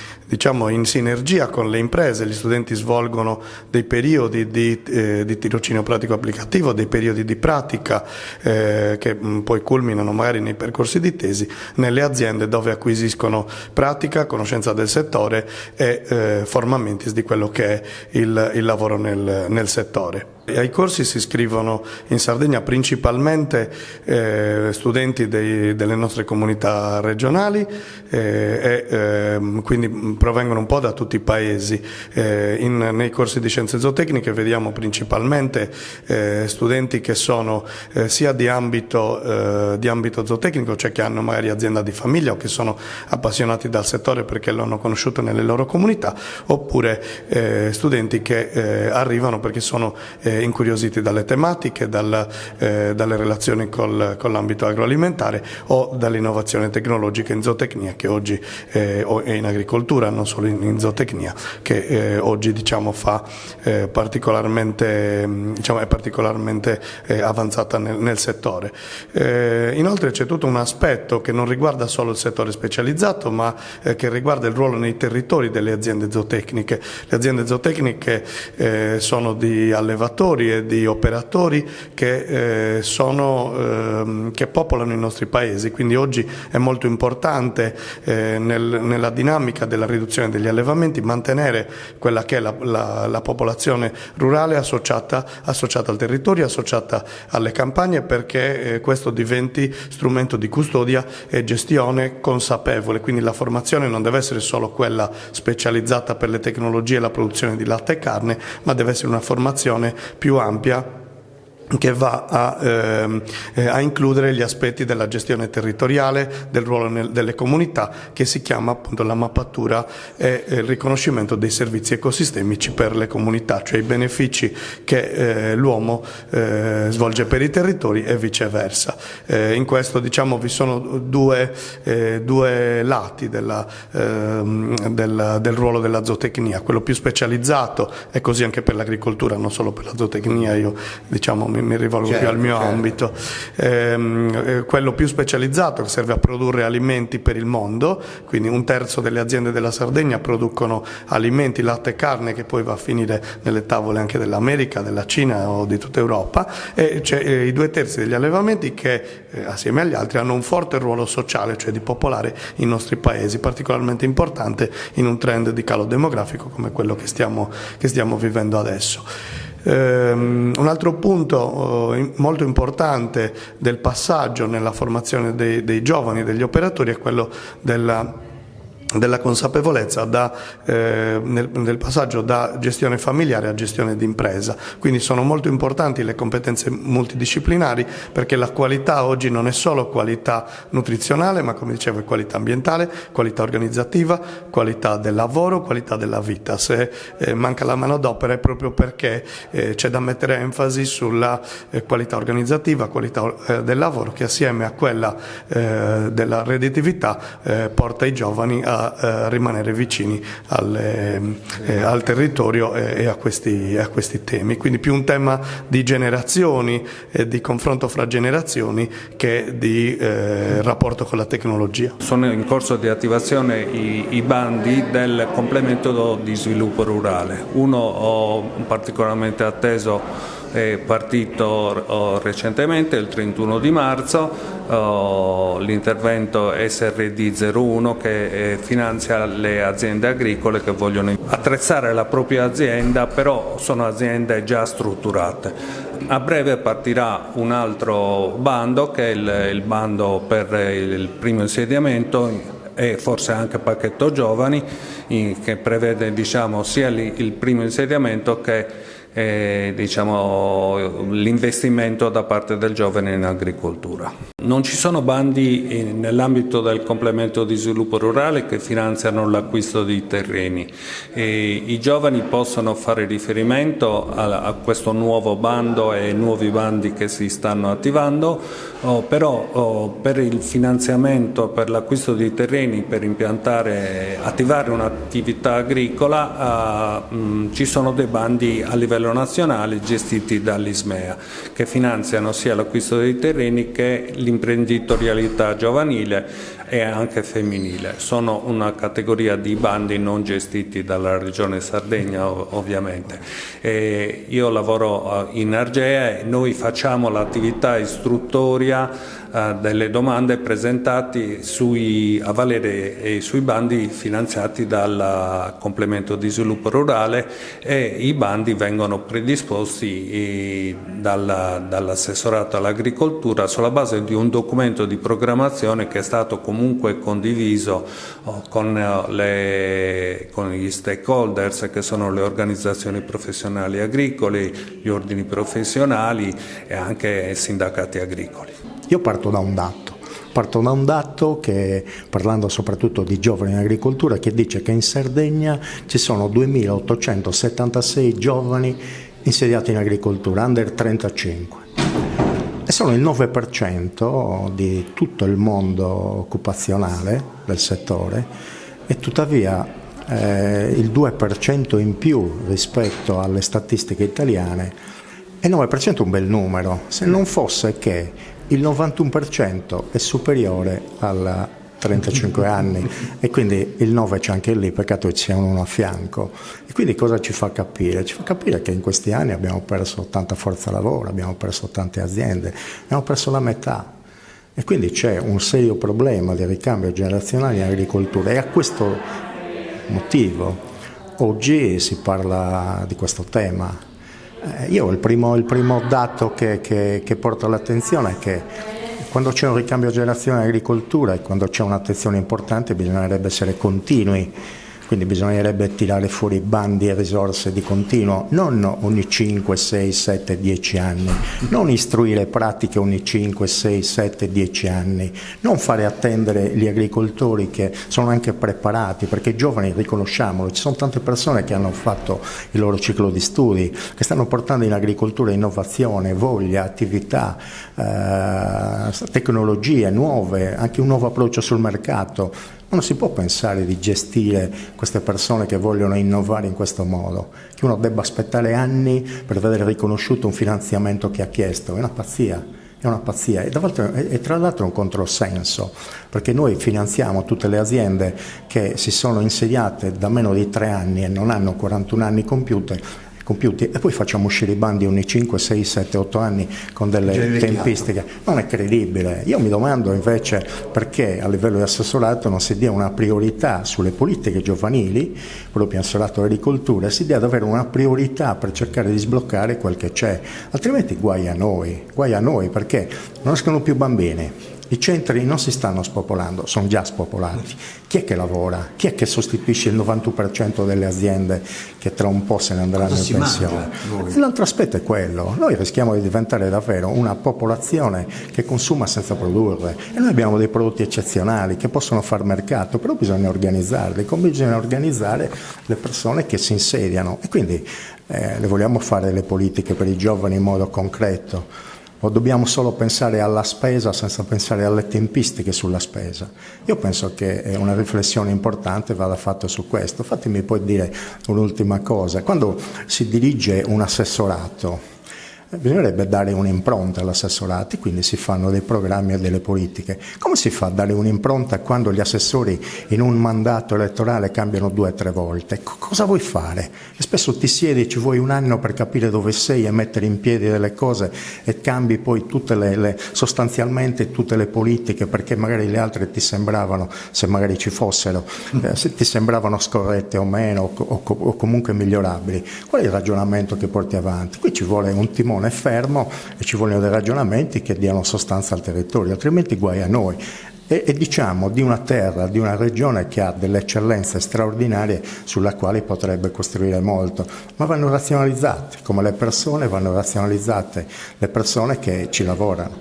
sinergia con le imprese. Gli studenti svolgono dei periodi di tirocinio pratico applicativo, dei periodi di pratica che poi culminano magari nei percorsi di tesi nelle aziende, dove acquisiscono pratica, conoscenza del settore e formamentis di quello che è il lavoro nel settore. Ai corsi si iscrivono in Sardegna principalmente studenti delle nostre comunità regionali e quindi provengono un po' da tutti i paesi. Nei corsi di scienze zootecniche vediamo principalmente studenti che sono sia di ambito zootecnico, cioè che hanno magari azienda di famiglia o che sono appassionati dal settore perché lo hanno conosciuto nelle loro comunità, oppure studenti che arrivano perché sono incuriositi dalle tematiche, dalle relazioni con l'ambito agroalimentare o dall'innovazione tecnologica in zootecnia, che oggi o in agricoltura, non solo in zootecnia, che oggi è particolarmente avanzata nel settore. Inoltre c'è tutto un aspetto che non riguarda solo il settore specializzato, ma che riguarda il ruolo nei territori delle aziende zootecniche. Le aziende zootecniche sono di allevatori e di operatori che popolano i nostri paesi, quindi oggi è molto importante nella dinamica della riduzione degli allevamenti mantenere quella che è la popolazione rurale associata al territorio, associata alle campagne, perché questo diventi strumento di custodia e gestione consapevole. Quindi la formazione non deve essere solo quella specializzata per le tecnologie e la produzione di latte e carne, ma deve essere una formazione più ampia che va a includere gli aspetti della gestione territoriale, del ruolo delle comunità, che si chiama appunto la mappatura e il riconoscimento dei servizi ecosistemici per le comunità, cioè i benefici che l'uomo svolge per i territori e viceversa. In questo, diciamo, vi sono due lati del ruolo della zootecnia, quello più specializzato, e così anche per l'agricoltura, non solo per la zootecnia, io diciamo mi rivolgo più al mio ambito, quello più specializzato che serve a produrre alimenti per il mondo, quindi 1/3 delle aziende della Sardegna producono alimenti, latte e carne, che poi va a finire nelle tavole anche dell'America, della Cina o di tutta Europa, e c'è i 2/3 degli allevamenti che assieme agli altri hanno un forte ruolo sociale, cioè di popolare i nostri paesi, particolarmente importante in un trend di calo demografico come quello che stiamo vivendo adesso. Un altro punto molto importante del passaggio nella formazione dei giovani, degli operatori, è quello della consapevolezza nel passaggio da gestione familiare a gestione d'impresa. Quindi sono molto importanti le competenze multidisciplinari, perché la qualità oggi non è solo qualità nutrizionale, ma, come dicevo, è qualità ambientale, qualità organizzativa, qualità del lavoro, qualità della vita. Se manca la manodopera è proprio perché c'è da mettere enfasi sulla qualità organizzativa, qualità del lavoro, che assieme a quella della redditività porta i giovani a rimanere vicini al territorio e a questi temi. Quindi più un tema di generazioni e di confronto fra generazioni che di rapporto con la tecnologia. Sono in corso di attivazione i bandi del complemento di sviluppo rurale. Uno particolarmente atteso è partito recentemente, il 31 di marzo, l'intervento SRD 01 che finanzia le aziende agricole che vogliono attrezzare la propria azienda, però sono aziende già strutturate. A breve partirà un altro bando, che è il bando per il primo insediamento e forse anche pacchetto giovani, che prevede, diciamo, sia il primo insediamento che l'investimento da parte del giovane in agricoltura. Non ci sono bandi nell'ambito del complemento di sviluppo rurale che finanziano l'acquisto di terreni. I giovani possono fare riferimento a questo nuovo bando e nuovi bandi che si stanno attivando, però per il finanziamento, per l'acquisto di terreni, per attivare un'attività agricola, ci sono dei bandi a livello nazionale gestiti dall'Ismea, che finanziano sia l'acquisto dei terreni che l'imprenditorialità giovanile e anche femminile. Sono una categoria di bandi non gestiti dalla Regione Sardegna, ovviamente. Io lavoro in Argea e noi facciamo l'attività istruttoria delle domande presentate a valere sui bandi finanziati dal complemento di sviluppo rurale, e i bandi vengono predisposti dall'assessorato all'agricoltura sulla base di un documento di programmazione che è stato comunque condiviso con gli stakeholders, che sono le organizzazioni professionali agricoli, gli ordini professionali e anche i sindacati agricoli. Io parto da un dato che, parlando soprattutto di giovani in agricoltura, che dice che in Sardegna ci sono 2.876 giovani insediati in agricoltura, under 35. E sono il 9% di tutto il mondo occupazionale del settore, e tuttavia il 2% in più rispetto alle statistiche italiane. E 9% è un bel numero, se non fosse che il 91% è superiore a 35 anni, e quindi il 9 c'è anche lì, peccato che ci sia uno a fianco. E quindi cosa ci fa capire? Ci fa capire che in questi anni abbiamo perso tanta forza lavoro, abbiamo perso tante aziende, abbiamo perso la metà. E quindi c'è un serio problema di ricambio generazionale in agricoltura, e a questo motivo oggi si parla di questo tema. Io il primo dato che porto all'attenzione è che quando c'è un ricambio generazionale in agricoltura e quando c'è un'attenzione importante, bisognerebbe essere continui quindi bisognerebbe tirare fuori bandi e risorse di continuo, non ogni 5, 6, 7, 10 anni, non istruire pratiche ogni 5, 6, 7, 10 anni, non fare attendere gli agricoltori che sono anche preparati, perché i giovani, riconosciamolo, ci sono tante persone che hanno fatto il loro ciclo di studi, che stanno portando in agricoltura innovazione, voglia, attività, tecnologie nuove, anche un nuovo approccio sul mercato. Non si può pensare di gestire queste persone che vogliono innovare in questo modo, che uno debba aspettare anni per vedere riconosciuto un finanziamento che ha chiesto, è una pazzia. È una pazzia e tra l'altro un controsenso, perché noi finanziamo tutte le aziende che si sono insediate da meno di 3 anni e non hanno 41 anni compiuti e poi facciamo uscire i bandi ogni 5, 6, 7, 8 anni con delle tempistiche. Non è credibile. Io mi domando invece perché a livello di assessorato non si dia una priorità sulle politiche giovanili, proprio assessorato all'agricoltura, si dia davvero una priorità per cercare di sbloccare quel che c'è, altrimenti guai a noi perché non escono più bambini. I centri non si stanno spopolando, sono già spopolati. Chi è che lavora? Chi è che sostituisce il 91% delle aziende che tra un po' se ne andranno in pensione? E l'altro aspetto è quello, noi rischiamo di diventare davvero una popolazione che consuma senza produrre e noi abbiamo dei prodotti eccezionali che possono far mercato, però bisogna organizzarli, come bisogna organizzare le persone che si insediano e quindi le vogliamo fare le politiche per i giovani in modo concreto. O dobbiamo solo pensare alla spesa senza pensare alle tempistiche sulla spesa? Io penso che una riflessione importante vada fatta su questo. Fatemi poi dire un'ultima cosa. Quando si dirige un assessorato, bisognerebbe dare un'impronta all'assessorato, quindi si fanno dei programmi e delle politiche. Come si fa a dare un'impronta quando gli assessori in un mandato elettorale cambiano 2 o 3 volte? Cosa vuoi fare? E spesso ti siedi, ci vuoi un anno per capire dove sei e mettere in piedi delle cose e cambi poi sostanzialmente tutte le politiche perché magari le altre ti sembravano, se magari ci fossero, se ti sembravano scorrette o meno o comunque migliorabili. Qual è il ragionamento che porti avanti? Qui ci vuole un timone fermo e ci vogliono dei ragionamenti che diano sostanza al territorio, altrimenti guai a noi. E diciamo di una terra, di una regione che ha delle eccellenze straordinarie sulla quale potrebbe costruire molto, ma vanno razionalizzate, come le persone vanno razionalizzate le persone che ci lavorano.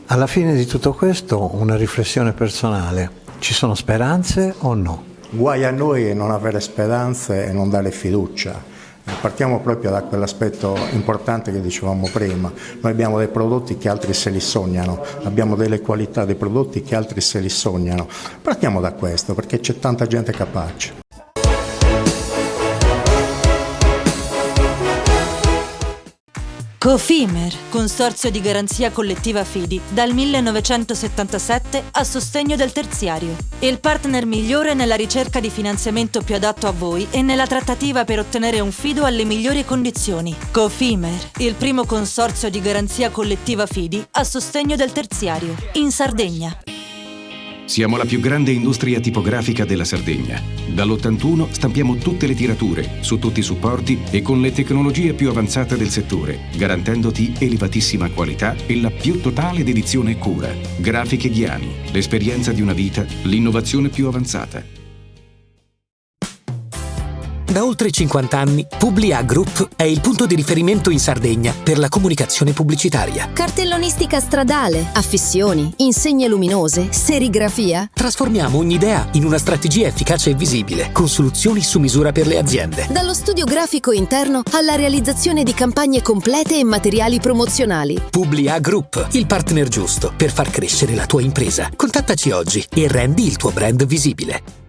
Alla fine di tutto questo una riflessione personale, ci sono speranze o no? Guai a noi non avere speranze e non dare fiducia. Partiamo proprio da quell'aspetto importante che dicevamo prima. Noi abbiamo dei prodotti che altri se li sognano, abbiamo delle qualità dei prodotti che altri se li sognano. Partiamo da questo perché c'è tanta gente capace. Cofimer, Consorzio di Garanzia Collettiva Fidi, dal 1977 a sostegno del terziario. Il partner migliore nella ricerca di finanziamento più adatto a voi e nella trattativa per ottenere un fido alle migliori condizioni. Cofimer, il primo consorzio di garanzia collettiva Fidi a sostegno del terziario, in Sardegna. Siamo la più grande industria tipografica della Sardegna. Dall'81 stampiamo tutte le tirature, su tutti i supporti e con le tecnologie più avanzate del settore, garantendoti elevatissima qualità e la più totale dedizione e cura. Grafiche Ghiani, l'esperienza di una vita, l'innovazione più avanzata. Da oltre 50 anni, Publia Group è il punto di riferimento in Sardegna per la comunicazione pubblicitaria. Cartellonistica stradale, affissioni, insegne luminose, serigrafia. Trasformiamo ogni idea in una strategia efficace e visibile, con soluzioni su misura per le aziende. Dallo studio grafico interno alla realizzazione di campagne complete e materiali promozionali. Publia Group, il partner giusto per far crescere la tua impresa. Contattaci oggi e rendi il tuo brand visibile.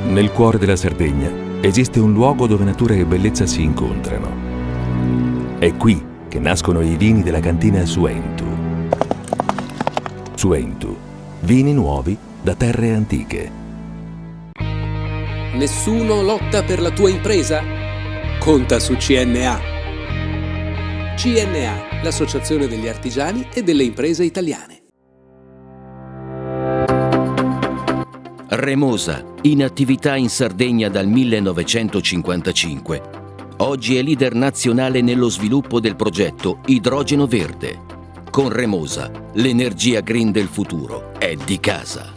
Nel cuore della Sardegna esiste un luogo dove natura e bellezza si incontrano. È qui che nascono i vini della cantina Suentu. Suentu, vini nuovi da terre antiche. Nessuno lotta per la tua impresa? Conta su CNA. CNA, l'associazione degli artigiani e delle imprese italiane. Remosa, in attività in Sardegna dal 1955. Oggi è leader nazionale nello sviluppo del progetto Idrogeno Verde. Con Remosa, l'energia green del futuro è di casa.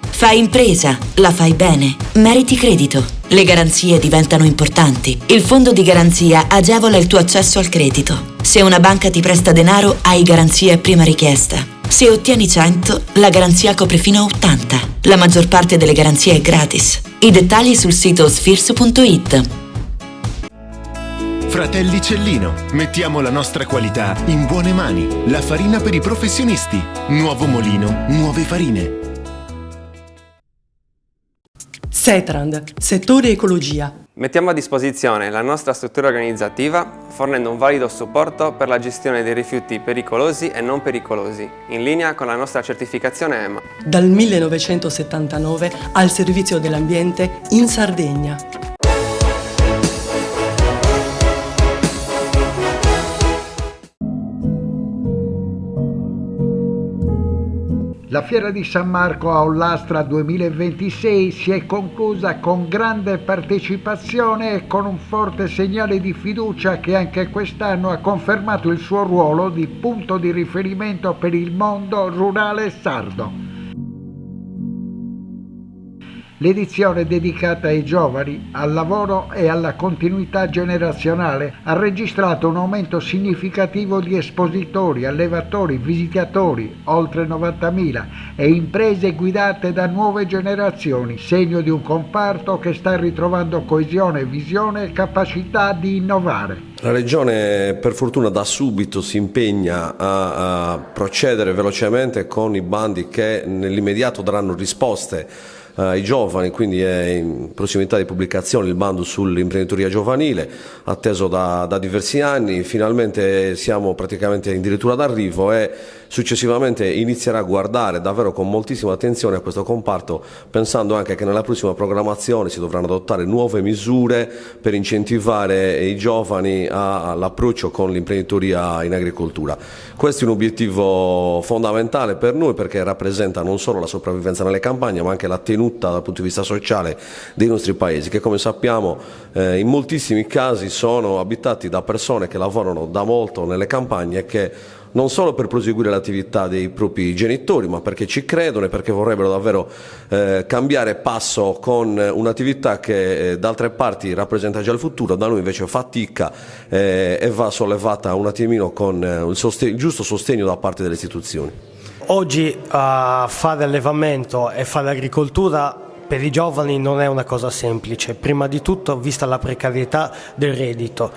Fai impresa, la fai bene, meriti credito. Le garanzie diventano importanti. Il fondo di garanzia agevola il tuo accesso al credito. Se una banca ti presta denaro, hai garanzia a prima richiesta. Se ottieni 100, la garanzia copre fino a 80. La maggior parte delle garanzie è gratis. I dettagli sul sito sfirso.it. Fratelli Cellino, mettiamo la nostra qualità in buone mani. La farina per i professionisti. Nuovo mulino, nuove farine. Setrand, settore ecologia. Mettiamo a disposizione la nostra struttura organizzativa fornendo un valido supporto per la gestione dei rifiuti pericolosi e non pericolosi, in linea con la nostra certificazione EMA. Dal 1979 al servizio dell'ambiente in Sardegna. La Fiera di San Marco a Ollastra 2026 si è conclusa con grande partecipazione e con un forte segnale di fiducia che anche quest'anno ha confermato il suo ruolo di punto di riferimento per il mondo rurale sardo. L'edizione dedicata ai giovani, al lavoro e alla continuità generazionale ha registrato un aumento significativo di espositori, allevatori, visitatori, oltre 90.000, e imprese guidate da nuove generazioni, segno di un comparto che sta ritrovando coesione, visione e capacità di innovare. La Regione per fortuna da subito si impegna a procedere velocemente con i bandi che nell'immediato daranno risposte ai giovani, quindi è in prossimità di pubblicazione il bando sull'imprenditoria giovanile, atteso da diversi anni. Finalmente siamo praticamente addirittura d'arrivo e successivamente inizierà a guardare davvero con moltissima attenzione a questo comparto, pensando anche che nella prossima programmazione si dovranno adottare nuove misure per incentivare i giovani all'approccio con l'imprenditoria in agricoltura. Questo è un obiettivo fondamentale per noi, perché rappresenta non solo la sopravvivenza nelle campagne ma anche la tenuta dal punto di vista sociale dei nostri paesi, che come sappiamo in moltissimi casi sono abitati da persone che lavorano da molto nelle campagne e che non solo per proseguire l'attività dei propri genitori, ma perché ci credono e perché vorrebbero davvero cambiare passo con un'attività che da altre parti rappresenta già il futuro, da noi invece fatica e va sollevata un attimino con il giusto sostegno da parte delle istituzioni. Oggi fare allevamento e fare agricoltura per i giovani non è una cosa semplice, prima di tutto vista la precarietà del reddito.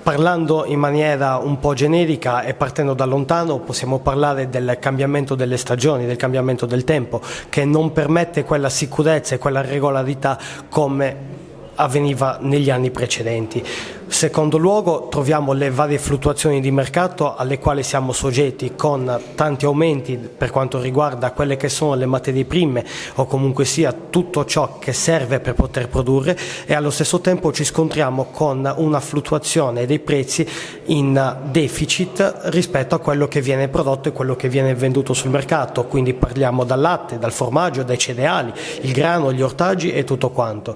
Parlando in maniera un po' generica e partendo da lontano possiamo parlare del cambiamento delle stagioni, del cambiamento del tempo, che non permette quella sicurezza e quella regolarità come avveniva negli anni precedenti. Secondo luogo troviamo le varie fluttuazioni di mercato alle quali siamo soggetti, con tanti aumenti per quanto riguarda quelle che sono le materie prime o comunque sia tutto ciò che serve per poter produrre, e allo stesso tempo ci scontriamo con una fluttuazione dei prezzi in deficit rispetto a quello che viene prodotto e quello che viene venduto sul mercato, quindi parliamo dal latte, dal formaggio, dai cereali, il grano, gli ortaggi e tutto quanto,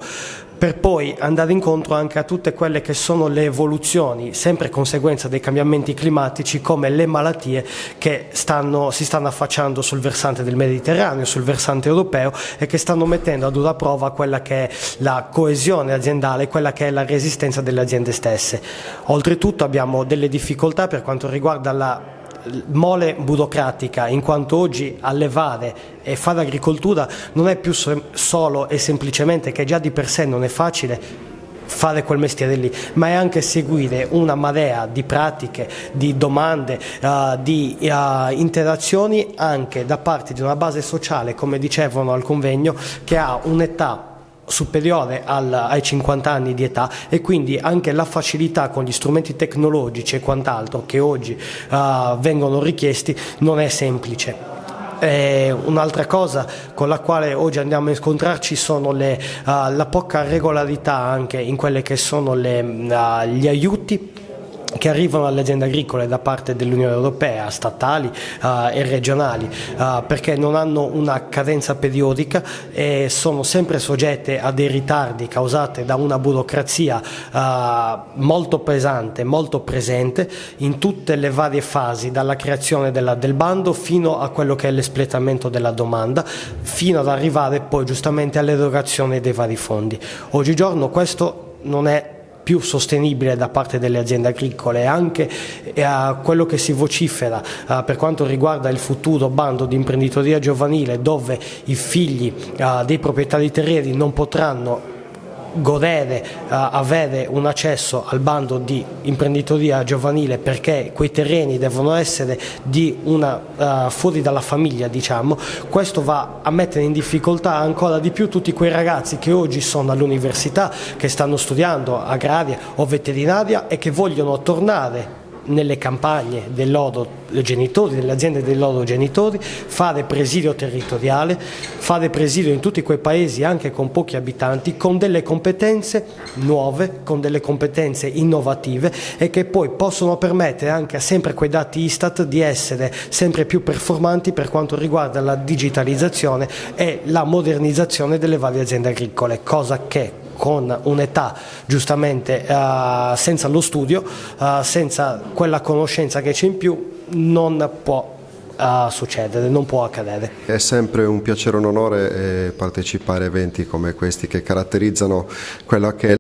per poi andare incontro anche a tutte quelle che sono le evoluzioni, sempre conseguenza dei cambiamenti climatici, come le malattie che si stanno affacciando sul versante del Mediterraneo, sul versante europeo, e che stanno mettendo a dura prova quella che è la coesione aziendale, quella che è la resistenza delle aziende stesse. Oltretutto abbiamo delle difficoltà per quanto riguarda la mole burocratica, in quanto oggi allevare e fare agricoltura non è più solo e semplicemente che già di per sé non è facile fare quel mestiere lì, ma è anche seguire una marea di pratiche, di domande, di interazioni anche da parte di una base sociale, come dicevano al convegno, che ha un'età superiore ai 50 anni di età, e quindi anche la facilità con gli strumenti tecnologici e quant'altro che oggi vengono richiesti non è semplice. Un'altra cosa con la quale oggi andiamo a incontrarci sono la poca regolarità anche in quelle che sono gli aiuti che arrivano alle aziende agricole da parte dell'Unione Europea, statali e regionali, perché non hanno una cadenza periodica e sono sempre soggette a dei ritardi causati da una burocrazia molto pesante, molto presente in tutte le varie fasi, dalla creazione del bando fino a quello che è l'espletamento della domanda, fino ad arrivare poi giustamente all'erogazione dei vari fondi. Oggigiorno questo non è più sostenibile da parte delle aziende agricole, anche quello che si vocifera per quanto riguarda il futuro bando di imprenditoria giovanile, dove i figli dei proprietari terreni non potranno godere, avere un accesso al bando di imprenditoria giovanile, perché quei terreni devono essere di fuori dalla famiglia, diciamo. Questo va a mettere in difficoltà ancora di più tutti quei ragazzi che oggi sono all'università, che stanno studiando agraria o veterinaria e che vogliono tornare nelle campagne dei loro genitori, delle aziende dei loro genitori, fare presidio territoriale, fare presidio in tutti quei paesi anche con pochi abitanti, con delle competenze nuove, con delle competenze innovative e che poi possono permettere anche a sempre quei dati Istat di essere sempre più performanti per quanto riguarda la digitalizzazione e la modernizzazione delle varie aziende agricole, cosa che con un'età giustamente senza lo studio, senza quella conoscenza che c'è in più, non può succedere, non può accadere. È sempre un piacere e un onore partecipare a eventi come questi che caratterizzano quella che è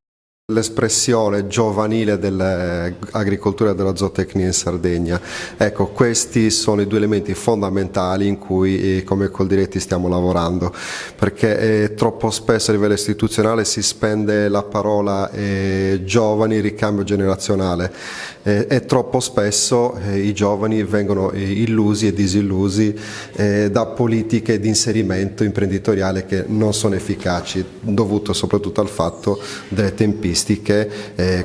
l'espressione giovanile dell'agricoltura e della zootecnia in Sardegna. Ecco, questi sono i due elementi fondamentali in cui come Coldiretti stiamo lavorando, perché troppo spesso a livello istituzionale si spende la parola giovani, ricambio generazionale, e troppo spesso i giovani vengono illusi e disillusi da politiche di inserimento imprenditoriale che non sono efficaci, dovuto soprattutto al fatto delle tempistiche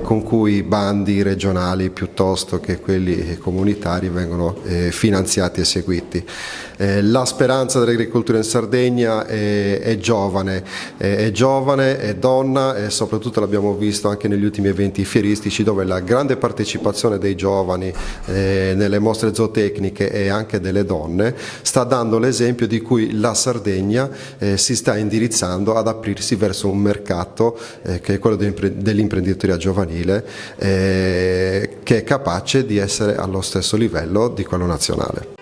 con cui i bandi regionali piuttosto che quelli comunitari vengono finanziati e seguiti. La speranza dell'agricoltura in Sardegna è giovane, è donna, e soprattutto l'abbiamo visto anche negli ultimi eventi fieristici, dove la grande partecipazione dei giovani nelle mostre zootecniche e anche delle donne sta dando l'esempio di cui la Sardegna si sta indirizzando ad aprirsi verso un mercato che è quello dell'imprenditoria giovanile, che è capace di essere allo stesso livello di quello nazionale.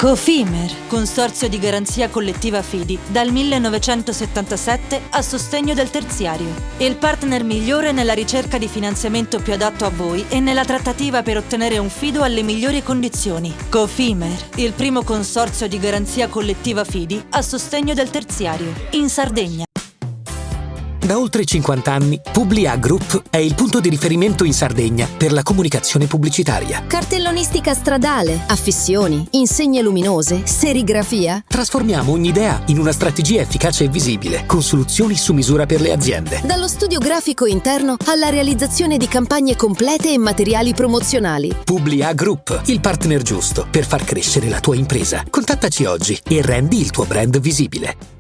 Cofimer, consorzio di garanzia collettiva Fidi, dal 1977 a sostegno del terziario. Il partner migliore nella ricerca di finanziamento più adatto a voi e nella trattativa per ottenere un fido alle migliori condizioni. Cofimer, il primo consorzio di garanzia collettiva Fidi a sostegno del terziario, in Sardegna. Da oltre 50 anni, Publia Group è il punto di riferimento in Sardegna per la comunicazione pubblicitaria. Cartellonistica stradale, affissioni, insegne luminose, serigrafia. Trasformiamo ogni idea in una strategia efficace e visibile, con soluzioni su misura per le aziende. Dallo studio grafico interno alla realizzazione di campagne complete e materiali promozionali. Publia Group, il partner giusto per far crescere la tua impresa. Contattaci oggi e rendi il tuo brand visibile.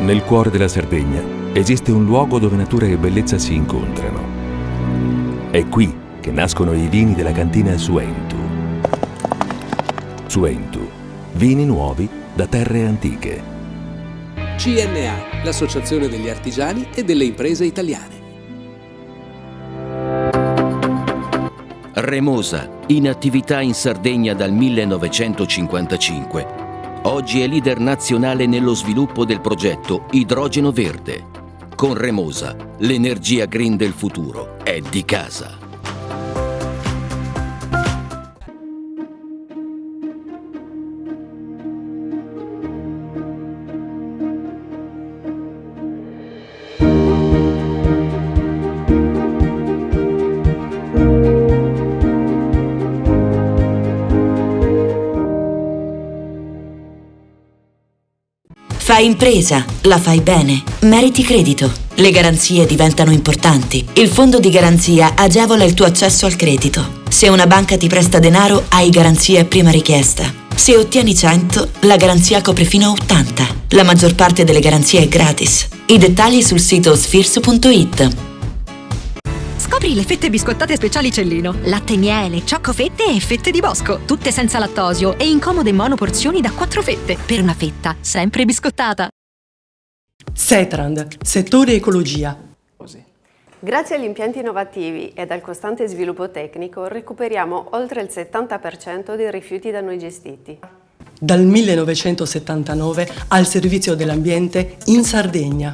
Nel cuore della Sardegna esiste un luogo dove natura e bellezza si incontrano. È qui che nascono i vini della cantina Suentu. Suentu, vini nuovi da terre antiche. CNA, l'associazione degli artigiani e delle imprese italiane. Remosa, in attività in Sardegna dal 1955. Oggi è leader nazionale nello sviluppo del progetto Idrogeno Verde. Con Remosa, l'energia green del futuro è di casa. Fai impresa, la fai bene, meriti credito. Le garanzie diventano importanti. Il fondo di garanzia agevola il tuo accesso al credito. Se una banca ti presta denaro, hai garanzia a prima richiesta. Se ottieni 100, la garanzia copre fino a 80. La maggior parte delle garanzie è gratis. I dettagli sul sito sfirsu.it. Scopri le fette biscottate speciali Cellino. Latte e miele, ciocco-fette e fette di bosco. Tutte senza lattosio e in comode monoporzioni da 4 fette. Per una fetta sempre biscottata. Setrand, settore ecologia. Grazie agli impianti innovativi ed al costante sviluppo tecnico recuperiamo oltre il 70% dei rifiuti da noi gestiti. Dal 1979 al servizio dell'ambiente in Sardegna.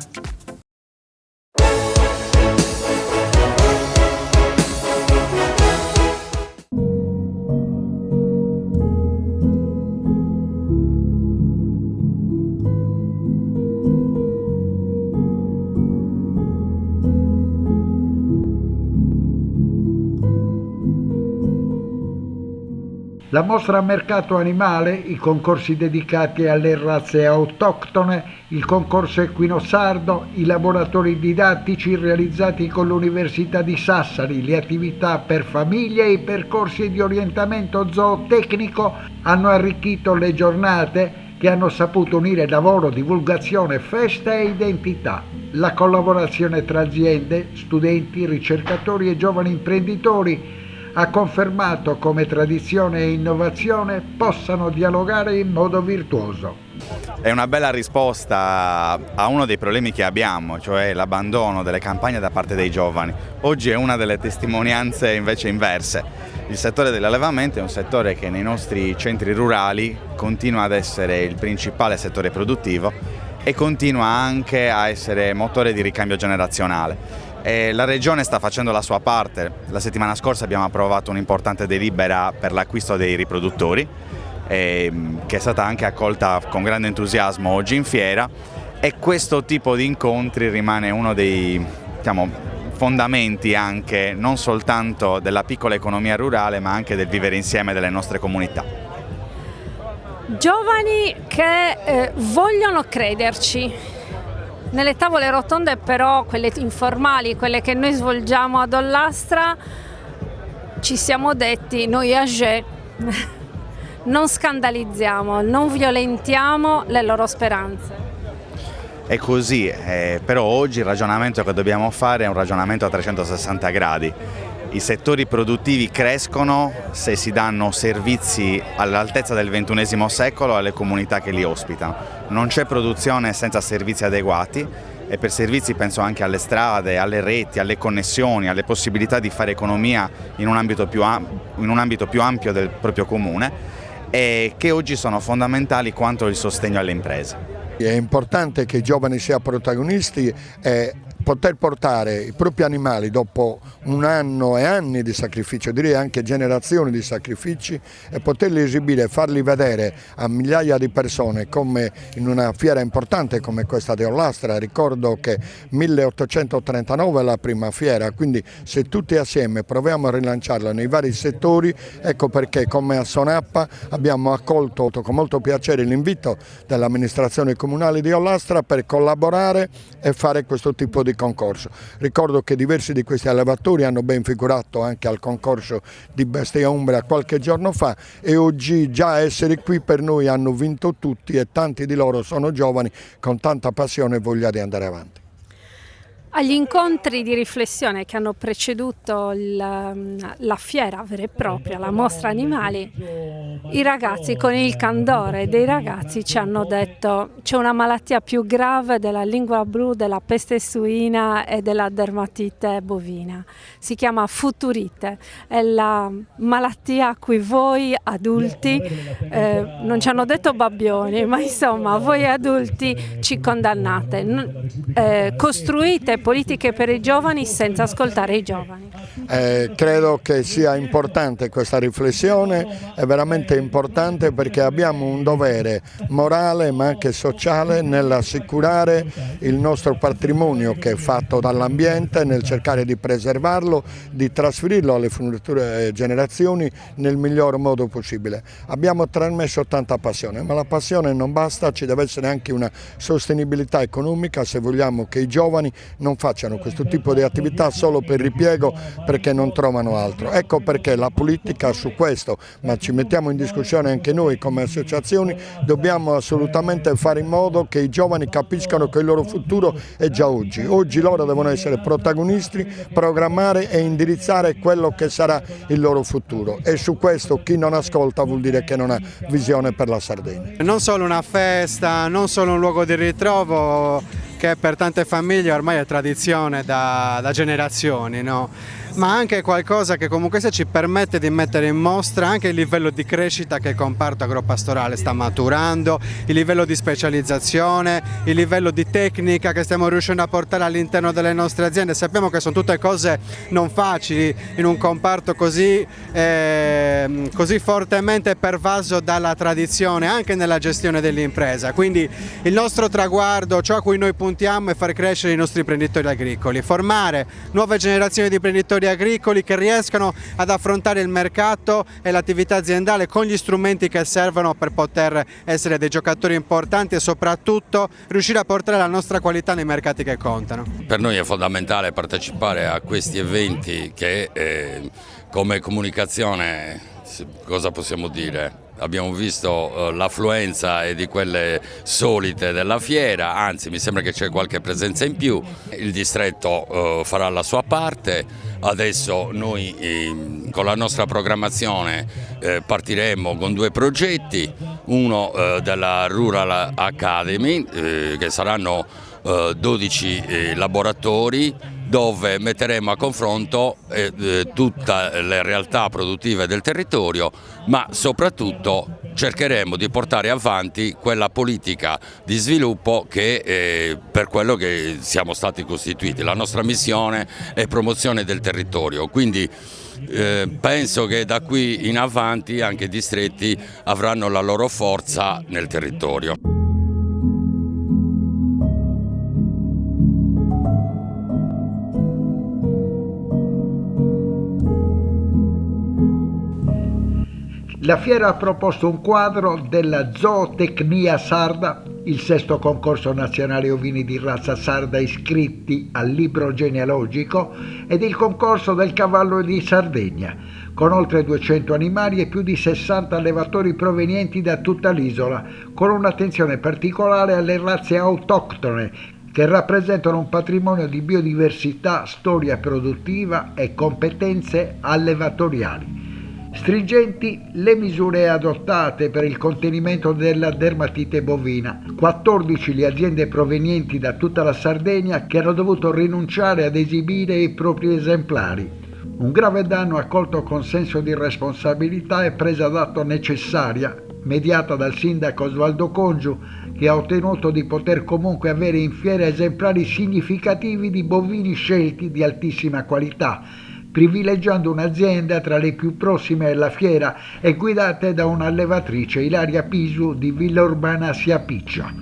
La mostra a mercato animale, i concorsi dedicati alle razze autoctone, il concorso equino sardo, i laboratori didattici realizzati con l'Università di Sassari, le attività per famiglie e i percorsi di orientamento zootecnico hanno arricchito le giornate che hanno saputo unire lavoro, divulgazione, festa e identità. La collaborazione tra aziende, studenti, ricercatori e giovani imprenditori ha confermato come tradizione e innovazione possano dialogare in modo virtuoso. È una bella risposta a uno dei problemi che abbiamo, cioè l'abbandono delle campagne da parte dei giovani. Oggi è una delle testimonianze invece inverse. Il settore dell'allevamento è un settore che nei nostri centri rurali continua ad essere il principale settore produttivo e continua anche a essere motore di ricambio generazionale. La Regione sta facendo la sua parte. La settimana scorsa abbiamo approvato un'importante delibera per l'acquisto dei riproduttori, che è stata anche accolta con grande entusiasmo oggi in fiera, e questo tipo di incontri rimane uno dei fondamenti anche non soltanto della piccola economia rurale, ma anche del vivere insieme delle nostre comunità. Giovani che vogliono crederci. Nelle tavole rotonde però, quelle informali, quelle che noi svolgiamo ad Ollastra, ci siamo detti, noi AGE non scandalizziamo, non violentiamo le loro speranze. È così, però oggi il ragionamento che dobbiamo fare è un ragionamento a 360 gradi. I settori produttivi crescono se si danno servizi all'altezza del XXI secolo alle comunità che li ospitano. Non c'è produzione senza servizi adeguati, e per servizi penso anche alle strade, alle reti, alle connessioni, alle possibilità di fare economia in un ambito più ampio del proprio comune, e che oggi sono fondamentali quanto il sostegno alle imprese. È importante che i giovani siano protagonisti e poter portare i propri animali dopo un anno e anni di sacrificio, direi anche generazioni di sacrifici, e poterli esibire e farli vedere a migliaia di persone come in una fiera importante come questa di Ollastra. Ricordo che 1839 è la prima fiera, quindi se tutti assieme proviamo a rilanciarla nei vari settori, ecco perché come a Sonappa abbiamo accolto con molto piacere l'invito dell'amministrazione comunale di Ollastra per collaborare e fare questo tipo di concorso. Ricordo che diversi di questi allevatori hanno ben figurato anche al concorso di Bestia Umbra qualche giorno fa, e oggi già essere qui per noi hanno vinto tutti, e tanti di loro sono giovani con tanta passione e voglia di andare avanti. Agli incontri di riflessione che hanno preceduto la fiera vera e propria, la mostra animali, i ragazzi, con il candore dei ragazzi, ci hanno detto: c'è una malattia più grave della lingua blu, della peste suina e della dermatite bovina. Si chiama futurite, è la malattia a cui voi adulti, non ci hanno detto babbioni, ma insomma voi adulti ci condannate. Costruite politiche per i giovani senza ascoltare i giovani. Credo che sia importante questa riflessione, è veramente importante perché abbiamo un dovere morale ma anche sociale nell'assicurare il nostro patrimonio che è fatto dall'ambiente, nel cercare di preservarlo, di trasferirlo alle future generazioni nel miglior modo possibile. Abbiamo trasmesso tanta passione, ma la passione non basta, ci deve essere anche una sostenibilità economica se vogliamo che i giovani non facciano questo tipo di attività solo per ripiego perché non trovano altro. Ecco perché la politica su questo, ma ci mettiamo in discussione anche noi come associazioni, dobbiamo assolutamente fare in modo che i giovani capiscano che il loro futuro è già oggi. Oggi loro devono essere protagonisti, programmare e indirizzare quello che sarà il loro futuro, e su questo chi non ascolta vuol dire che non ha visione per la Sardegna. Non solo una festa, non solo un luogo di ritrovo che per tante famiglie ormai è tradizione da generazioni, no? Ma anche qualcosa che comunque ci permette di mettere in mostra anche il livello di crescita che il comparto agropastorale sta maturando, il livello di specializzazione, il livello di tecnica che stiamo riuscendo a portare all'interno delle nostre aziende. Sappiamo che sono tutte cose non facili in un comparto così fortemente pervaso dalla tradizione anche nella gestione dell'impresa. Quindi il nostro traguardo, ciò a cui noi puntiamo, è far crescere i nostri imprenditori agricoli, formare nuove generazioni di imprenditori agricoli che riescano ad affrontare il mercato e l'attività aziendale con gli strumenti che servono per poter essere dei giocatori importanti e soprattutto riuscire a portare la nostra qualità nei mercati che contano. Per noi è fondamentale partecipare a questi eventi che come comunicazione, cosa possiamo dire? Abbiamo visto l'affluenza è di quelle solite della fiera, anzi mi sembra che c'è qualche presenza in più, il distretto farà la sua parte, adesso noi con la nostra programmazione partiremo con 2 progetti, uno della Rural Academy che saranno 12 laboratori dove metteremo a confronto tutte le realtà produttive del territorio, ma soprattutto cercheremo di portare avanti quella politica di sviluppo che per quello che siamo stati costituiti. La nostra missione è promozione del territorio, quindi penso che da qui in avanti anche i distretti avranno la loro forza nel territorio. La fiera ha proposto un quadro della zootecnia sarda, il 6° concorso nazionale ovini di razza sarda iscritti al libro genealogico ed il concorso del cavallo di Sardegna, con oltre 200 animali e più di 60 allevatori provenienti da tutta l'isola, con un'attenzione particolare alle razze autoctone che rappresentano un patrimonio di biodiversità, storia produttiva e competenze allevatoriali. Stringenti le misure adottate per il contenimento della dermatite bovina. 14 le aziende provenienti da tutta la Sardegna che hanno dovuto rinunciare ad esibire i propri esemplari. Un grave danno accolto con senso di responsabilità e presa d'atto necessaria, mediata dal sindaco Osvaldo Congiu, che ha ottenuto di poter comunque avere in fiera esemplari significativi di bovini scelti di altissima qualità, privilegiando un'azienda tra le più prossime alla fiera e guidate da un'allevatrice, Ilaria Pisu di Villa Urbana Siapiccia.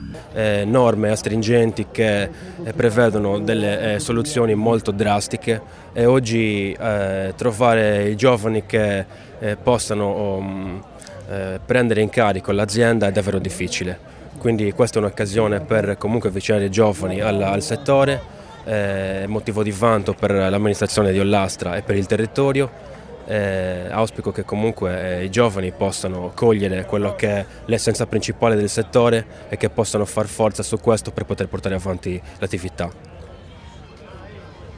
Norme astringenti che prevedono delle soluzioni molto drastiche e oggi trovare i giovani che possano prendere in carico l'azienda è davvero difficile. Quindi questa è un'occasione per comunque avvicinare i giovani al settore, motivo di vanto per l'amministrazione di Ollastra e per il territorio. Auspico che comunque i giovani possano cogliere quello che è l'essenza principale del settore e che possano far forza su questo per poter portare avanti l'attività.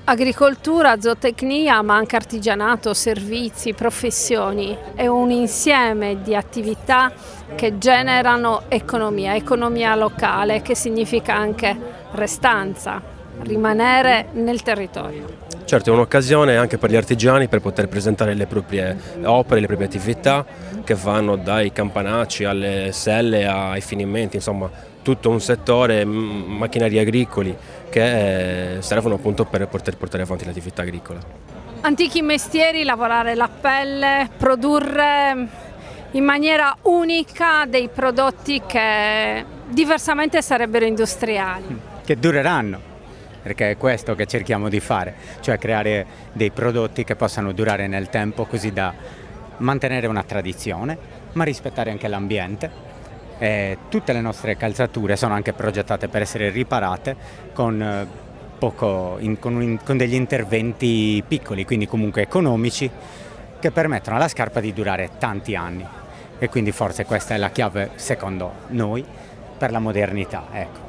Agricoltura, zootecnia, ma anche artigianato, servizi, professioni. È un insieme di attività che generano economia locale, che significa anche restanza, rimanere nel territorio. Certo, è un'occasione anche per gli artigiani per poter presentare le proprie opere, le proprie attività che vanno dai campanacci alle selle ai finimenti, insomma tutto un settore, macchinari agricoli, che servono appunto per poter portare avanti l'attività agricola. Antichi mestieri, lavorare la pelle, produrre in maniera unica dei prodotti che diversamente sarebbero industriali. Che dureranno, perché è questo che cerchiamo di fare, cioè creare dei prodotti che possano durare nel tempo, così da mantenere una tradizione, ma rispettare anche l'ambiente. Tutte le nostre calzature sono anche progettate per essere riparate con degli interventi piccoli, quindi comunque economici, che permettono alla scarpa di durare tanti anni. E quindi forse questa è la chiave, secondo noi, per la modernità. Ecco.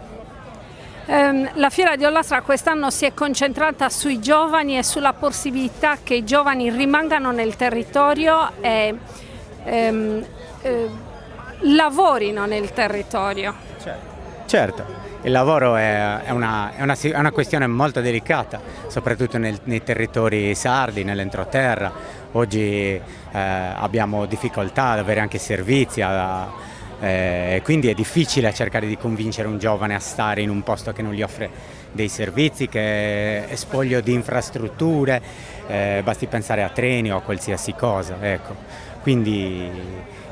La Fiera di Ollastra quest'anno si è concentrata sui giovani e sulla possibilità che i giovani rimangano nel territorio e lavorino nel territorio. Certo, il lavoro è una questione molto delicata, soprattutto nei territori sardi, nell'entroterra. Oggi abbiamo difficoltà ad avere anche servizi, quindi è difficile cercare di convincere un giovane a stare in un posto che non gli offre dei servizi, che è spoglio di infrastrutture, basti pensare a treni o a qualsiasi cosa. Ecco. Quindi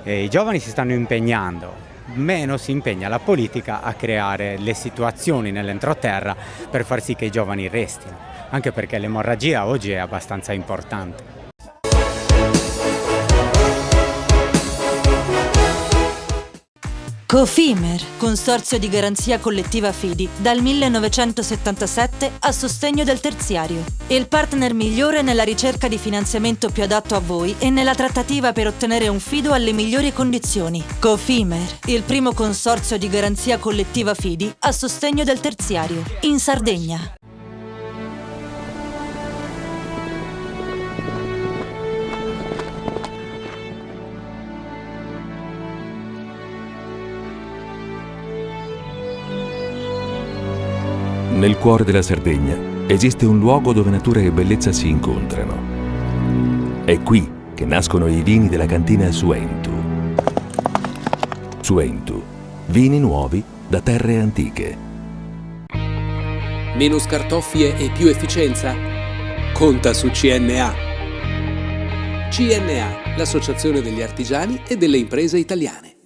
i giovani si stanno impegnando, meno si impegna la politica a creare le situazioni nell'entroterra per far sì che i giovani restino, anche perché l'emorragia oggi è abbastanza importante. Cofimer, Consorzio di Garanzia Collettiva Fidi, dal 1977 a sostegno del terziario. Il partner migliore nella ricerca di finanziamento più adatto a voi e nella trattativa per ottenere un fido alle migliori condizioni. Cofimer, il primo consorzio di garanzia collettiva Fidi a sostegno del terziario, in Sardegna. Nel cuore della Sardegna esiste un luogo dove natura e bellezza si incontrano. È qui che nascono i vini della cantina Suentu. Suentu, vini nuovi da terre antiche. Meno scartoffie e più efficienza? Conta su CNA. CNA, l'associazione degli artigiani e delle imprese italiane.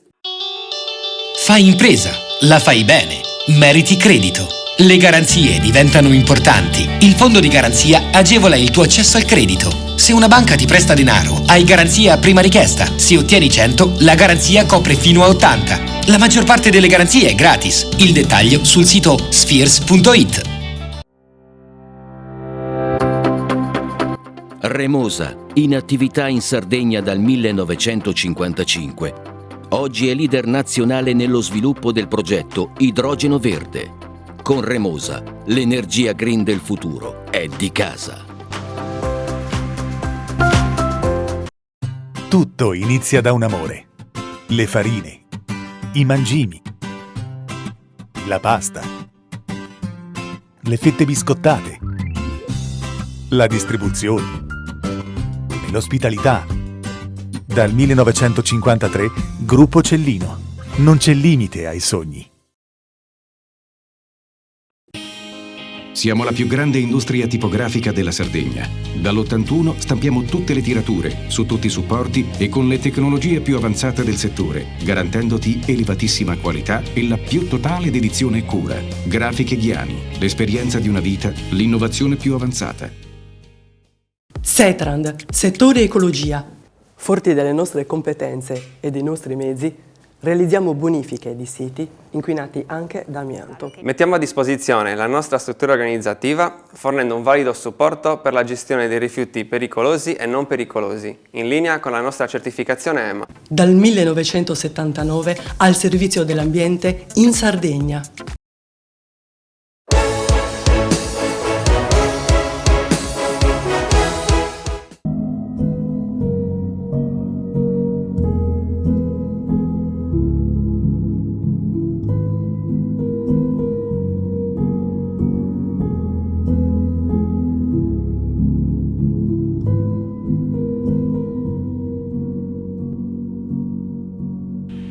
Fai impresa, la fai bene, meriti credito. Le garanzie diventano importanti. Il fondo di garanzia agevola il tuo accesso al credito. Se una banca ti presta denaro, hai garanzia a prima richiesta. Se ottieni 100, la garanzia copre fino a 80. La maggior parte delle garanzie è gratis. Il dettaglio sul sito spheres.it. Remosa, in attività in Sardegna dal 1955. Oggi è leader nazionale nello sviluppo del progetto Idrogeno Verde. Con Remosa, l'energia green del futuro è di casa. Tutto inizia da un amore. Le farine, i mangimi, la pasta, le fette biscottate, la distribuzione e l'ospitalità. Dal 1953, Gruppo Cellino. Non c'è limite ai sogni. Siamo la più grande industria tipografica della Sardegna. Dall'81 stampiamo tutte le tirature, su tutti i supporti e con le tecnologie più avanzate del settore, garantendoti elevatissima qualità e la più totale dedizione e cura. Grafiche Ghiani, l'esperienza di una vita, l'innovazione più avanzata. Setrand, settore ecologia. Forti delle nostre competenze e dei nostri mezzi, realizziamo bonifiche di siti inquinati anche da amianto. Mettiamo a disposizione la nostra struttura organizzativa fornendo un valido supporto per la gestione dei rifiuti pericolosi e non pericolosi, in linea con la nostra certificazione EMA. Dal 1979 al servizio dell'ambiente in Sardegna.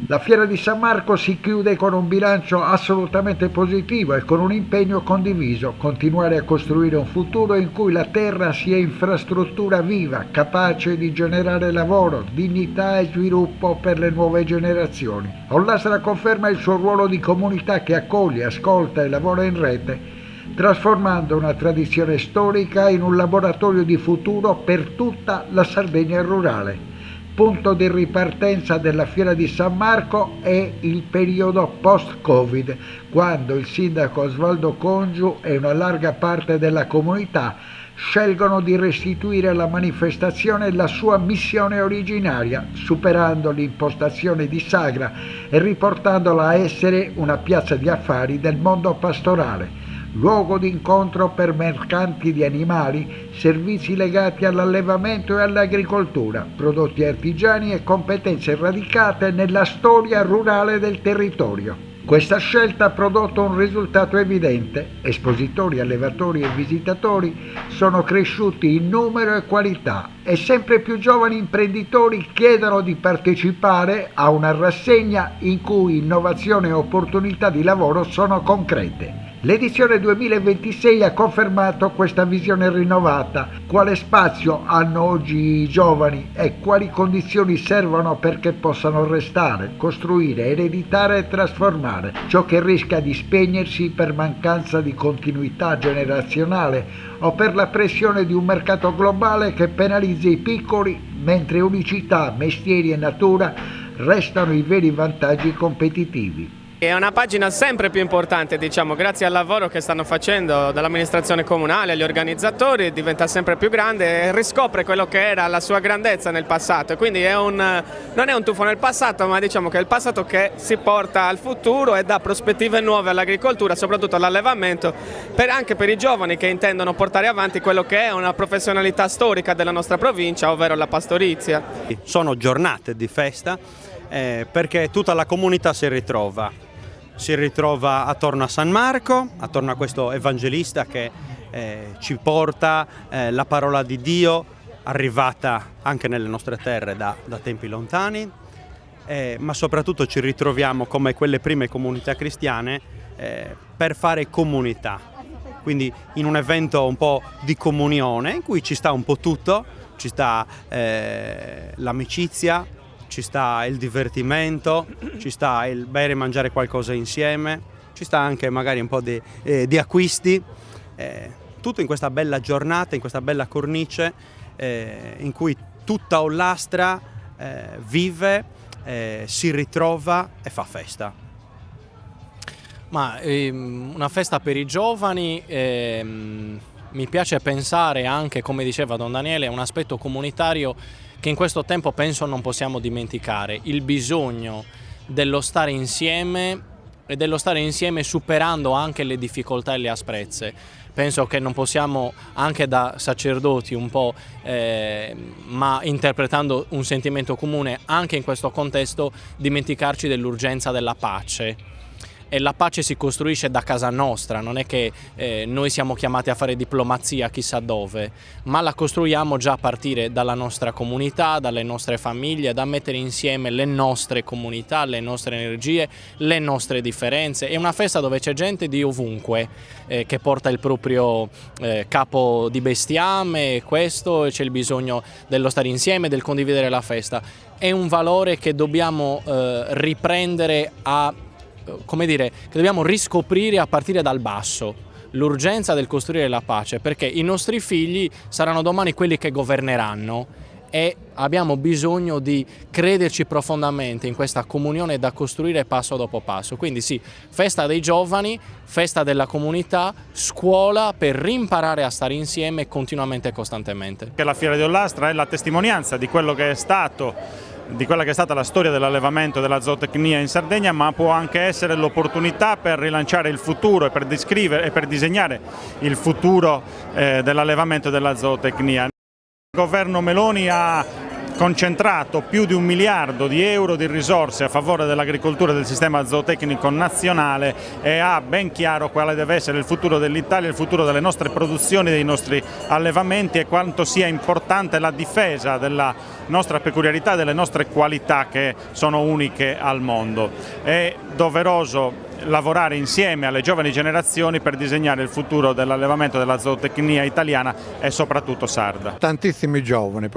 La Fiera di San Marco si chiude con un bilancio assolutamente positivo e con un impegno condiviso: continuare a costruire un futuro in cui la terra sia infrastruttura viva, capace di generare lavoro, dignità e sviluppo per le nuove generazioni. Ollastra conferma il suo ruolo di comunità che accoglie, ascolta e lavora in rete, trasformando una tradizione storica in un laboratorio di futuro per tutta la Sardegna rurale. Punto di ripartenza della Fiera di San Marco è il periodo post-Covid, quando il sindaco Osvaldo Congiu e una larga parte della comunità scelgono di restituire alla manifestazione la sua missione originaria, superando l'impostazione di sagra e riportandola a essere una piazza di affari del mondo pastorale, luogo di incontro per mercanti di animali, servizi legati all'allevamento e all'agricoltura, prodotti artigiani e competenze radicate nella storia rurale del territorio. Questa scelta ha prodotto un risultato evidente: espositori, allevatori e visitatori sono cresciuti in numero e qualità e sempre più giovani imprenditori chiedono di partecipare a una rassegna in cui innovazione e opportunità di lavoro sono concrete. L'edizione 2026 ha confermato questa visione rinnovata. Quale spazio hanno oggi i giovani e quali condizioni servono perché possano restare, costruire, ereditare e trasformare ciò che rischia di spegnersi per mancanza di continuità generazionale o per la pressione di un mercato globale che penalizza i piccoli, mentre unicità, mestieri e natura restano i veri vantaggi competitivi. È una pagina sempre più importante, diciamo, grazie al lavoro che stanno facendo dall'amministrazione comunale agli organizzatori, diventa sempre più grande e riscopre quello che era la sua grandezza nel passato. E quindi non è un tuffo nel passato, ma diciamo che è il passato che si porta al futuro e dà prospettive nuove all'agricoltura, soprattutto all'allevamento, anche per i giovani che intendono portare avanti quello che è una professionalità storica della nostra provincia, ovvero la pastorizia. Sono giornate di festa perché tutta la comunità si ritrova attorno a San Marco, attorno a questo evangelista che ci porta la parola di Dio, arrivata anche nelle nostre terre da tempi lontani, ma soprattutto ci ritroviamo come quelle prime comunità cristiane per fare comunità, quindi in un evento un po' di comunione in cui ci sta un po' tutto, ci sta l'amicizia, ci sta il divertimento, ci sta il bere e mangiare qualcosa insieme, ci sta anche magari un po' di acquisti, tutto in questa bella giornata, in questa bella cornice in cui tutta Ollastra vive, si ritrova e fa festa. Ma una festa per i giovani, mi piace pensare anche, come diceva Don Daniele, un aspetto comunitario che in questo tempo penso non possiamo dimenticare, il bisogno dello stare insieme e dello stare insieme superando anche le difficoltà e le asprezze. Penso che non possiamo, anche da sacerdoti un po', ma interpretando un sentimento comune anche in questo contesto, dimenticarci dell'urgenza della pace. E la pace si costruisce da casa nostra, non è che noi siamo chiamati a fare diplomazia chissà dove, ma la costruiamo già a partire dalla nostra comunità, dalle nostre famiglie, da mettere insieme le nostre comunità, le nostre energie, le nostre differenze. È una festa dove c'è gente di ovunque che porta il proprio capo di bestiame, e c'è il bisogno dello stare insieme, del condividere la festa. È un valore che dobbiamo riprendere che dobbiamo riscoprire a partire dal basso, l'urgenza del costruire la pace, perché i nostri figli saranno domani quelli che governeranno e abbiamo bisogno di crederci profondamente in questa comunione da costruire passo dopo passo. Quindi sì, festa dei giovani, festa della comunità, scuola per rimparare a stare insieme continuamente e costantemente. La Fiera di Ollastra è la testimonianza di quello che è stato, di quella che è stata la storia dell'allevamento e della zootecnia in Sardegna, ma può anche essere l'opportunità per rilanciare il futuro e per descrivere e per disegnare il futuro dell'allevamento e della zootecnia. Il governo Meloni ha concentrato più di 1 miliardo di euro di risorse a favore dell'agricoltura e del sistema zootecnico nazionale e ha ben chiaro quale deve essere il futuro dell'Italia, il futuro delle nostre produzioni, dei nostri allevamenti e quanto sia importante la difesa della nostra peculiarità, delle nostre qualità che sono uniche al mondo. È doveroso lavorare insieme alle giovani generazioni per disegnare il futuro dell'allevamento della zootecnia italiana e soprattutto sarda. Tantissimi giovani,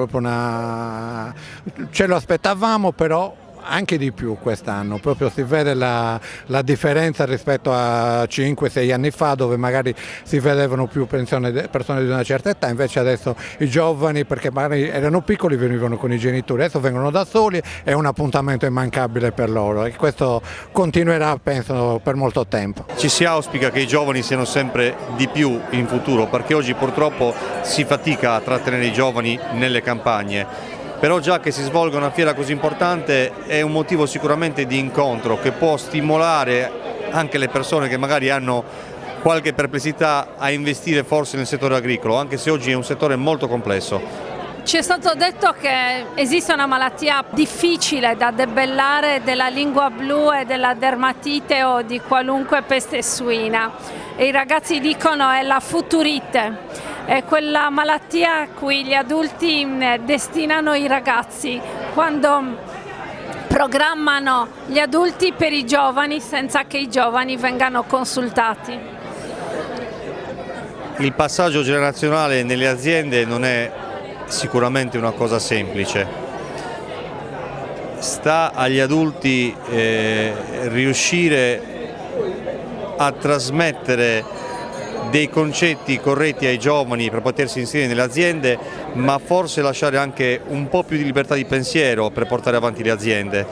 ce lo aspettavamo, però anche di più quest'anno, proprio si vede la differenza rispetto a 5-6 anni fa, dove magari si vedevano più persone di una certa età, invece adesso i giovani, perché magari erano piccoli, venivano con i genitori, adesso vengono da soli, è un appuntamento immancabile per loro e questo continuerà, penso, per molto tempo. Ci si auspica che i giovani siano sempre di più in futuro, perché oggi purtroppo si fatica a trattenere i giovani nelle campagne. Però già che si svolga una fiera così importante è un motivo sicuramente di incontro che può stimolare anche le persone che magari hanno qualche perplessità a investire forse nel settore agricolo, anche se oggi è un settore molto complesso. Ci è stato detto che esiste una malattia difficile da debellare della lingua blu e della dermatite o di qualunque peste suina e i ragazzi dicono è la futurite. È quella malattia a cui gli adulti destinano i ragazzi quando programmano gli adulti per i giovani senza che i giovani vengano consultati. Il passaggio generazionale nelle aziende non è sicuramente una cosa semplice. Sta agli adulti riuscire a trasmettere dei concetti corretti ai giovani per potersi inserire nelle aziende, ma forse lasciare anche un po' più di libertà di pensiero per portare avanti le aziende,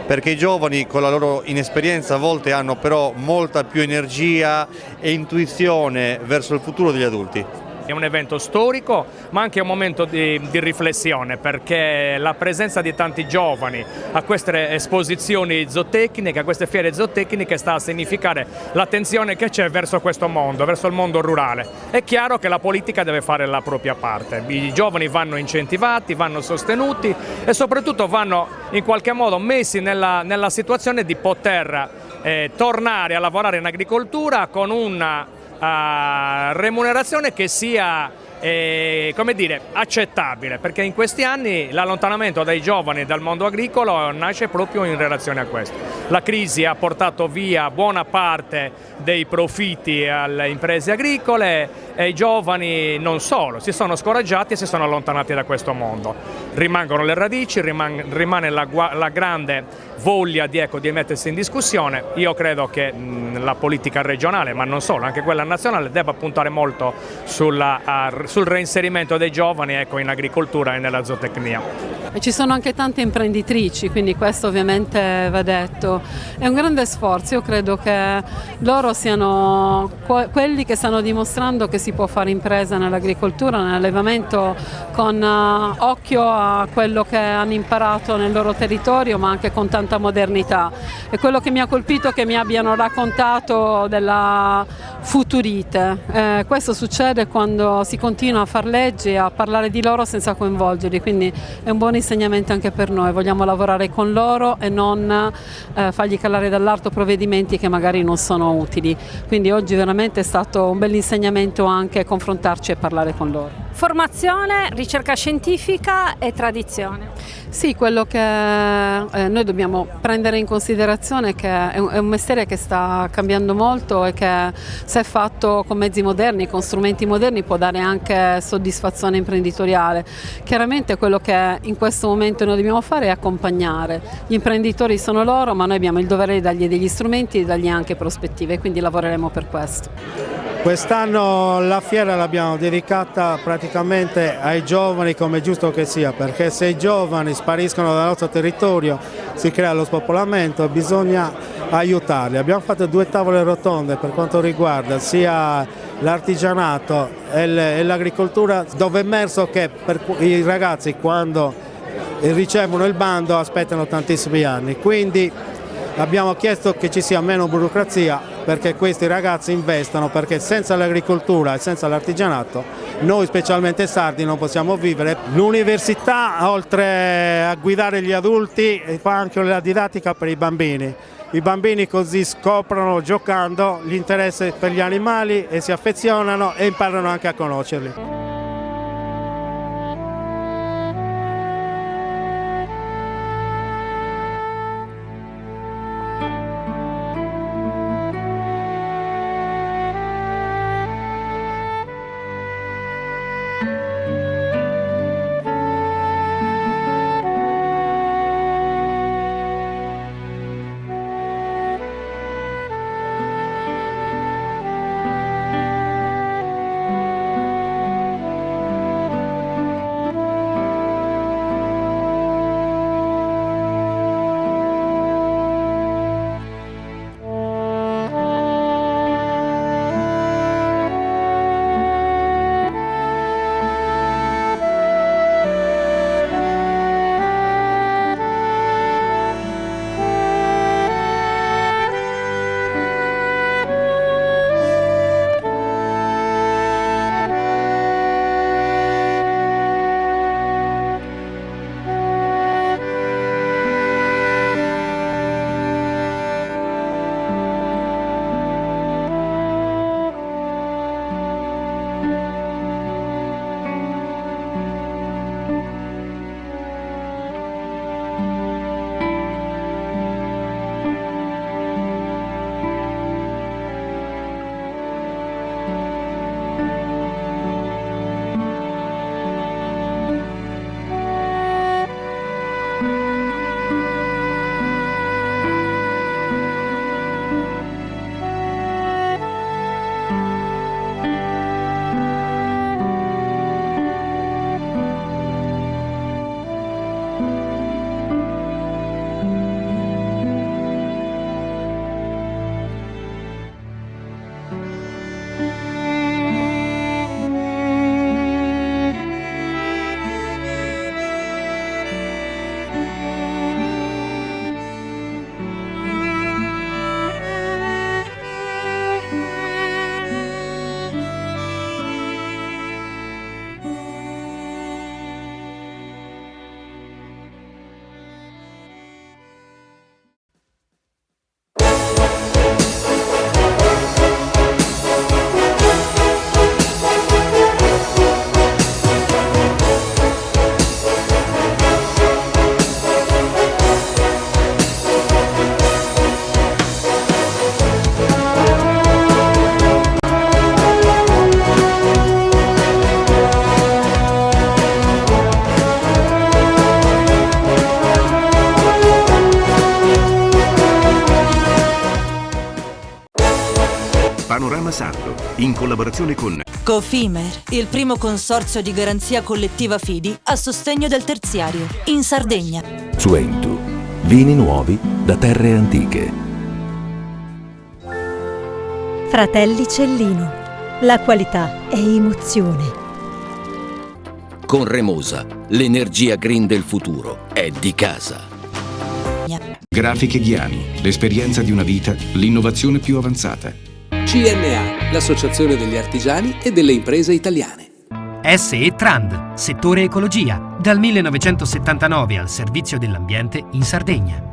perché i giovani con la loro inesperienza a volte hanno però molta più energia e intuizione verso il futuro degli adulti. È un evento storico, ma anche un momento di riflessione, perché la presenza di tanti giovani a queste esposizioni zootecniche, a queste fiere zootecniche, sta a significare l'attenzione che c'è verso questo mondo, verso il mondo rurale. È chiaro che la politica deve fare la propria parte, i giovani vanno incentivati, vanno sostenuti e soprattutto vanno in qualche modo messi nella situazione di poter tornare a lavorare in agricoltura con una remunerazione che sia come dire, accettabile, perché in questi anni l'allontanamento dai giovani dal mondo agricolo nasce proprio in relazione a questo. La crisi ha portato via buona parte dei profitti alle imprese agricole e i giovani non solo, si sono scoraggiati e si sono allontanati da questo mondo. Rimangono le radici, rimane la grande voglia di mettersi in discussione. Io credo che la politica regionale, ma non solo, anche quella nazionale, debba puntare molto sul reinserimento dei giovani in agricoltura e nella zootecnia. E ci sono anche tante imprenditrici, quindi questo ovviamente va detto. È un grande sforzo, io credo che loro siano quelli che stanno dimostrando che si può fare impresa nell'agricoltura, nell'allevamento, con occhio a quello che hanno imparato nel loro territorio, ma anche con tanta modernità. E quello che mi ha colpito è che mi abbiano raccontato della futurite. Questo succede quando si continua a far leggi e a parlare di loro senza coinvolgerli, quindi è un buon insegnamento anche per noi. Vogliamo lavorare con loro e non fargli calare dall'alto provvedimenti che magari non sono utili. Quindi oggi veramente è stato un bel insegnamento anche confrontarci e parlare con loro. Formazione, ricerca scientifica e tradizione. Sì, quello che noi dobbiamo prendere in considerazione è che è un mestiere che sta cambiando molto e che se fatto con mezzi moderni, con strumenti moderni, può dare anche soddisfazione imprenditoriale. Chiaramente quello che in questo momento noi dobbiamo fare è accompagnare. Gli imprenditori sono loro, ma noi abbiamo il dovere di dargli degli strumenti e di dargli anche prospettive, quindi lavoreremo per questo. Quest'anno la fiera l'abbiamo dedicata praticamente ai giovani, come è giusto che sia, perché se i giovani spariscono dal nostro territorio si crea lo spopolamento, bisogna aiutarli. Abbiamo fatto 2 tavole rotonde per quanto riguarda sia l'artigianato e l'agricoltura, dove è emerso che per i ragazzi quando ricevono il bando aspettano tantissimi anni, quindi abbiamo chiesto che ci sia meno burocrazia perché questi ragazzi investano, perché senza l'agricoltura e senza l'artigianato noi specialmente sardi non possiamo vivere. L'università, oltre a guidare gli adulti, fa anche la didattica per i bambini. I bambini così scoprono, giocando, l'interesse per gli animali e si affezionano e imparano anche a conoscerli. Panorama Sardo, in collaborazione con Cofimer, il primo consorzio di garanzia collettiva fidi a sostegno del terziario, in Sardegna. Suentu, vini nuovi da terre antiche. Fratelli Cellino, la qualità è emozione. Con Remosa, l'energia green del futuro è di casa. Grafiche Ghiani, l'esperienza di una vita, l'innovazione più avanzata. CNA, l'associazione degli artigiani e delle imprese italiane. SE Trand, settore ecologia, dal 1979 al servizio dell'ambiente in Sardegna.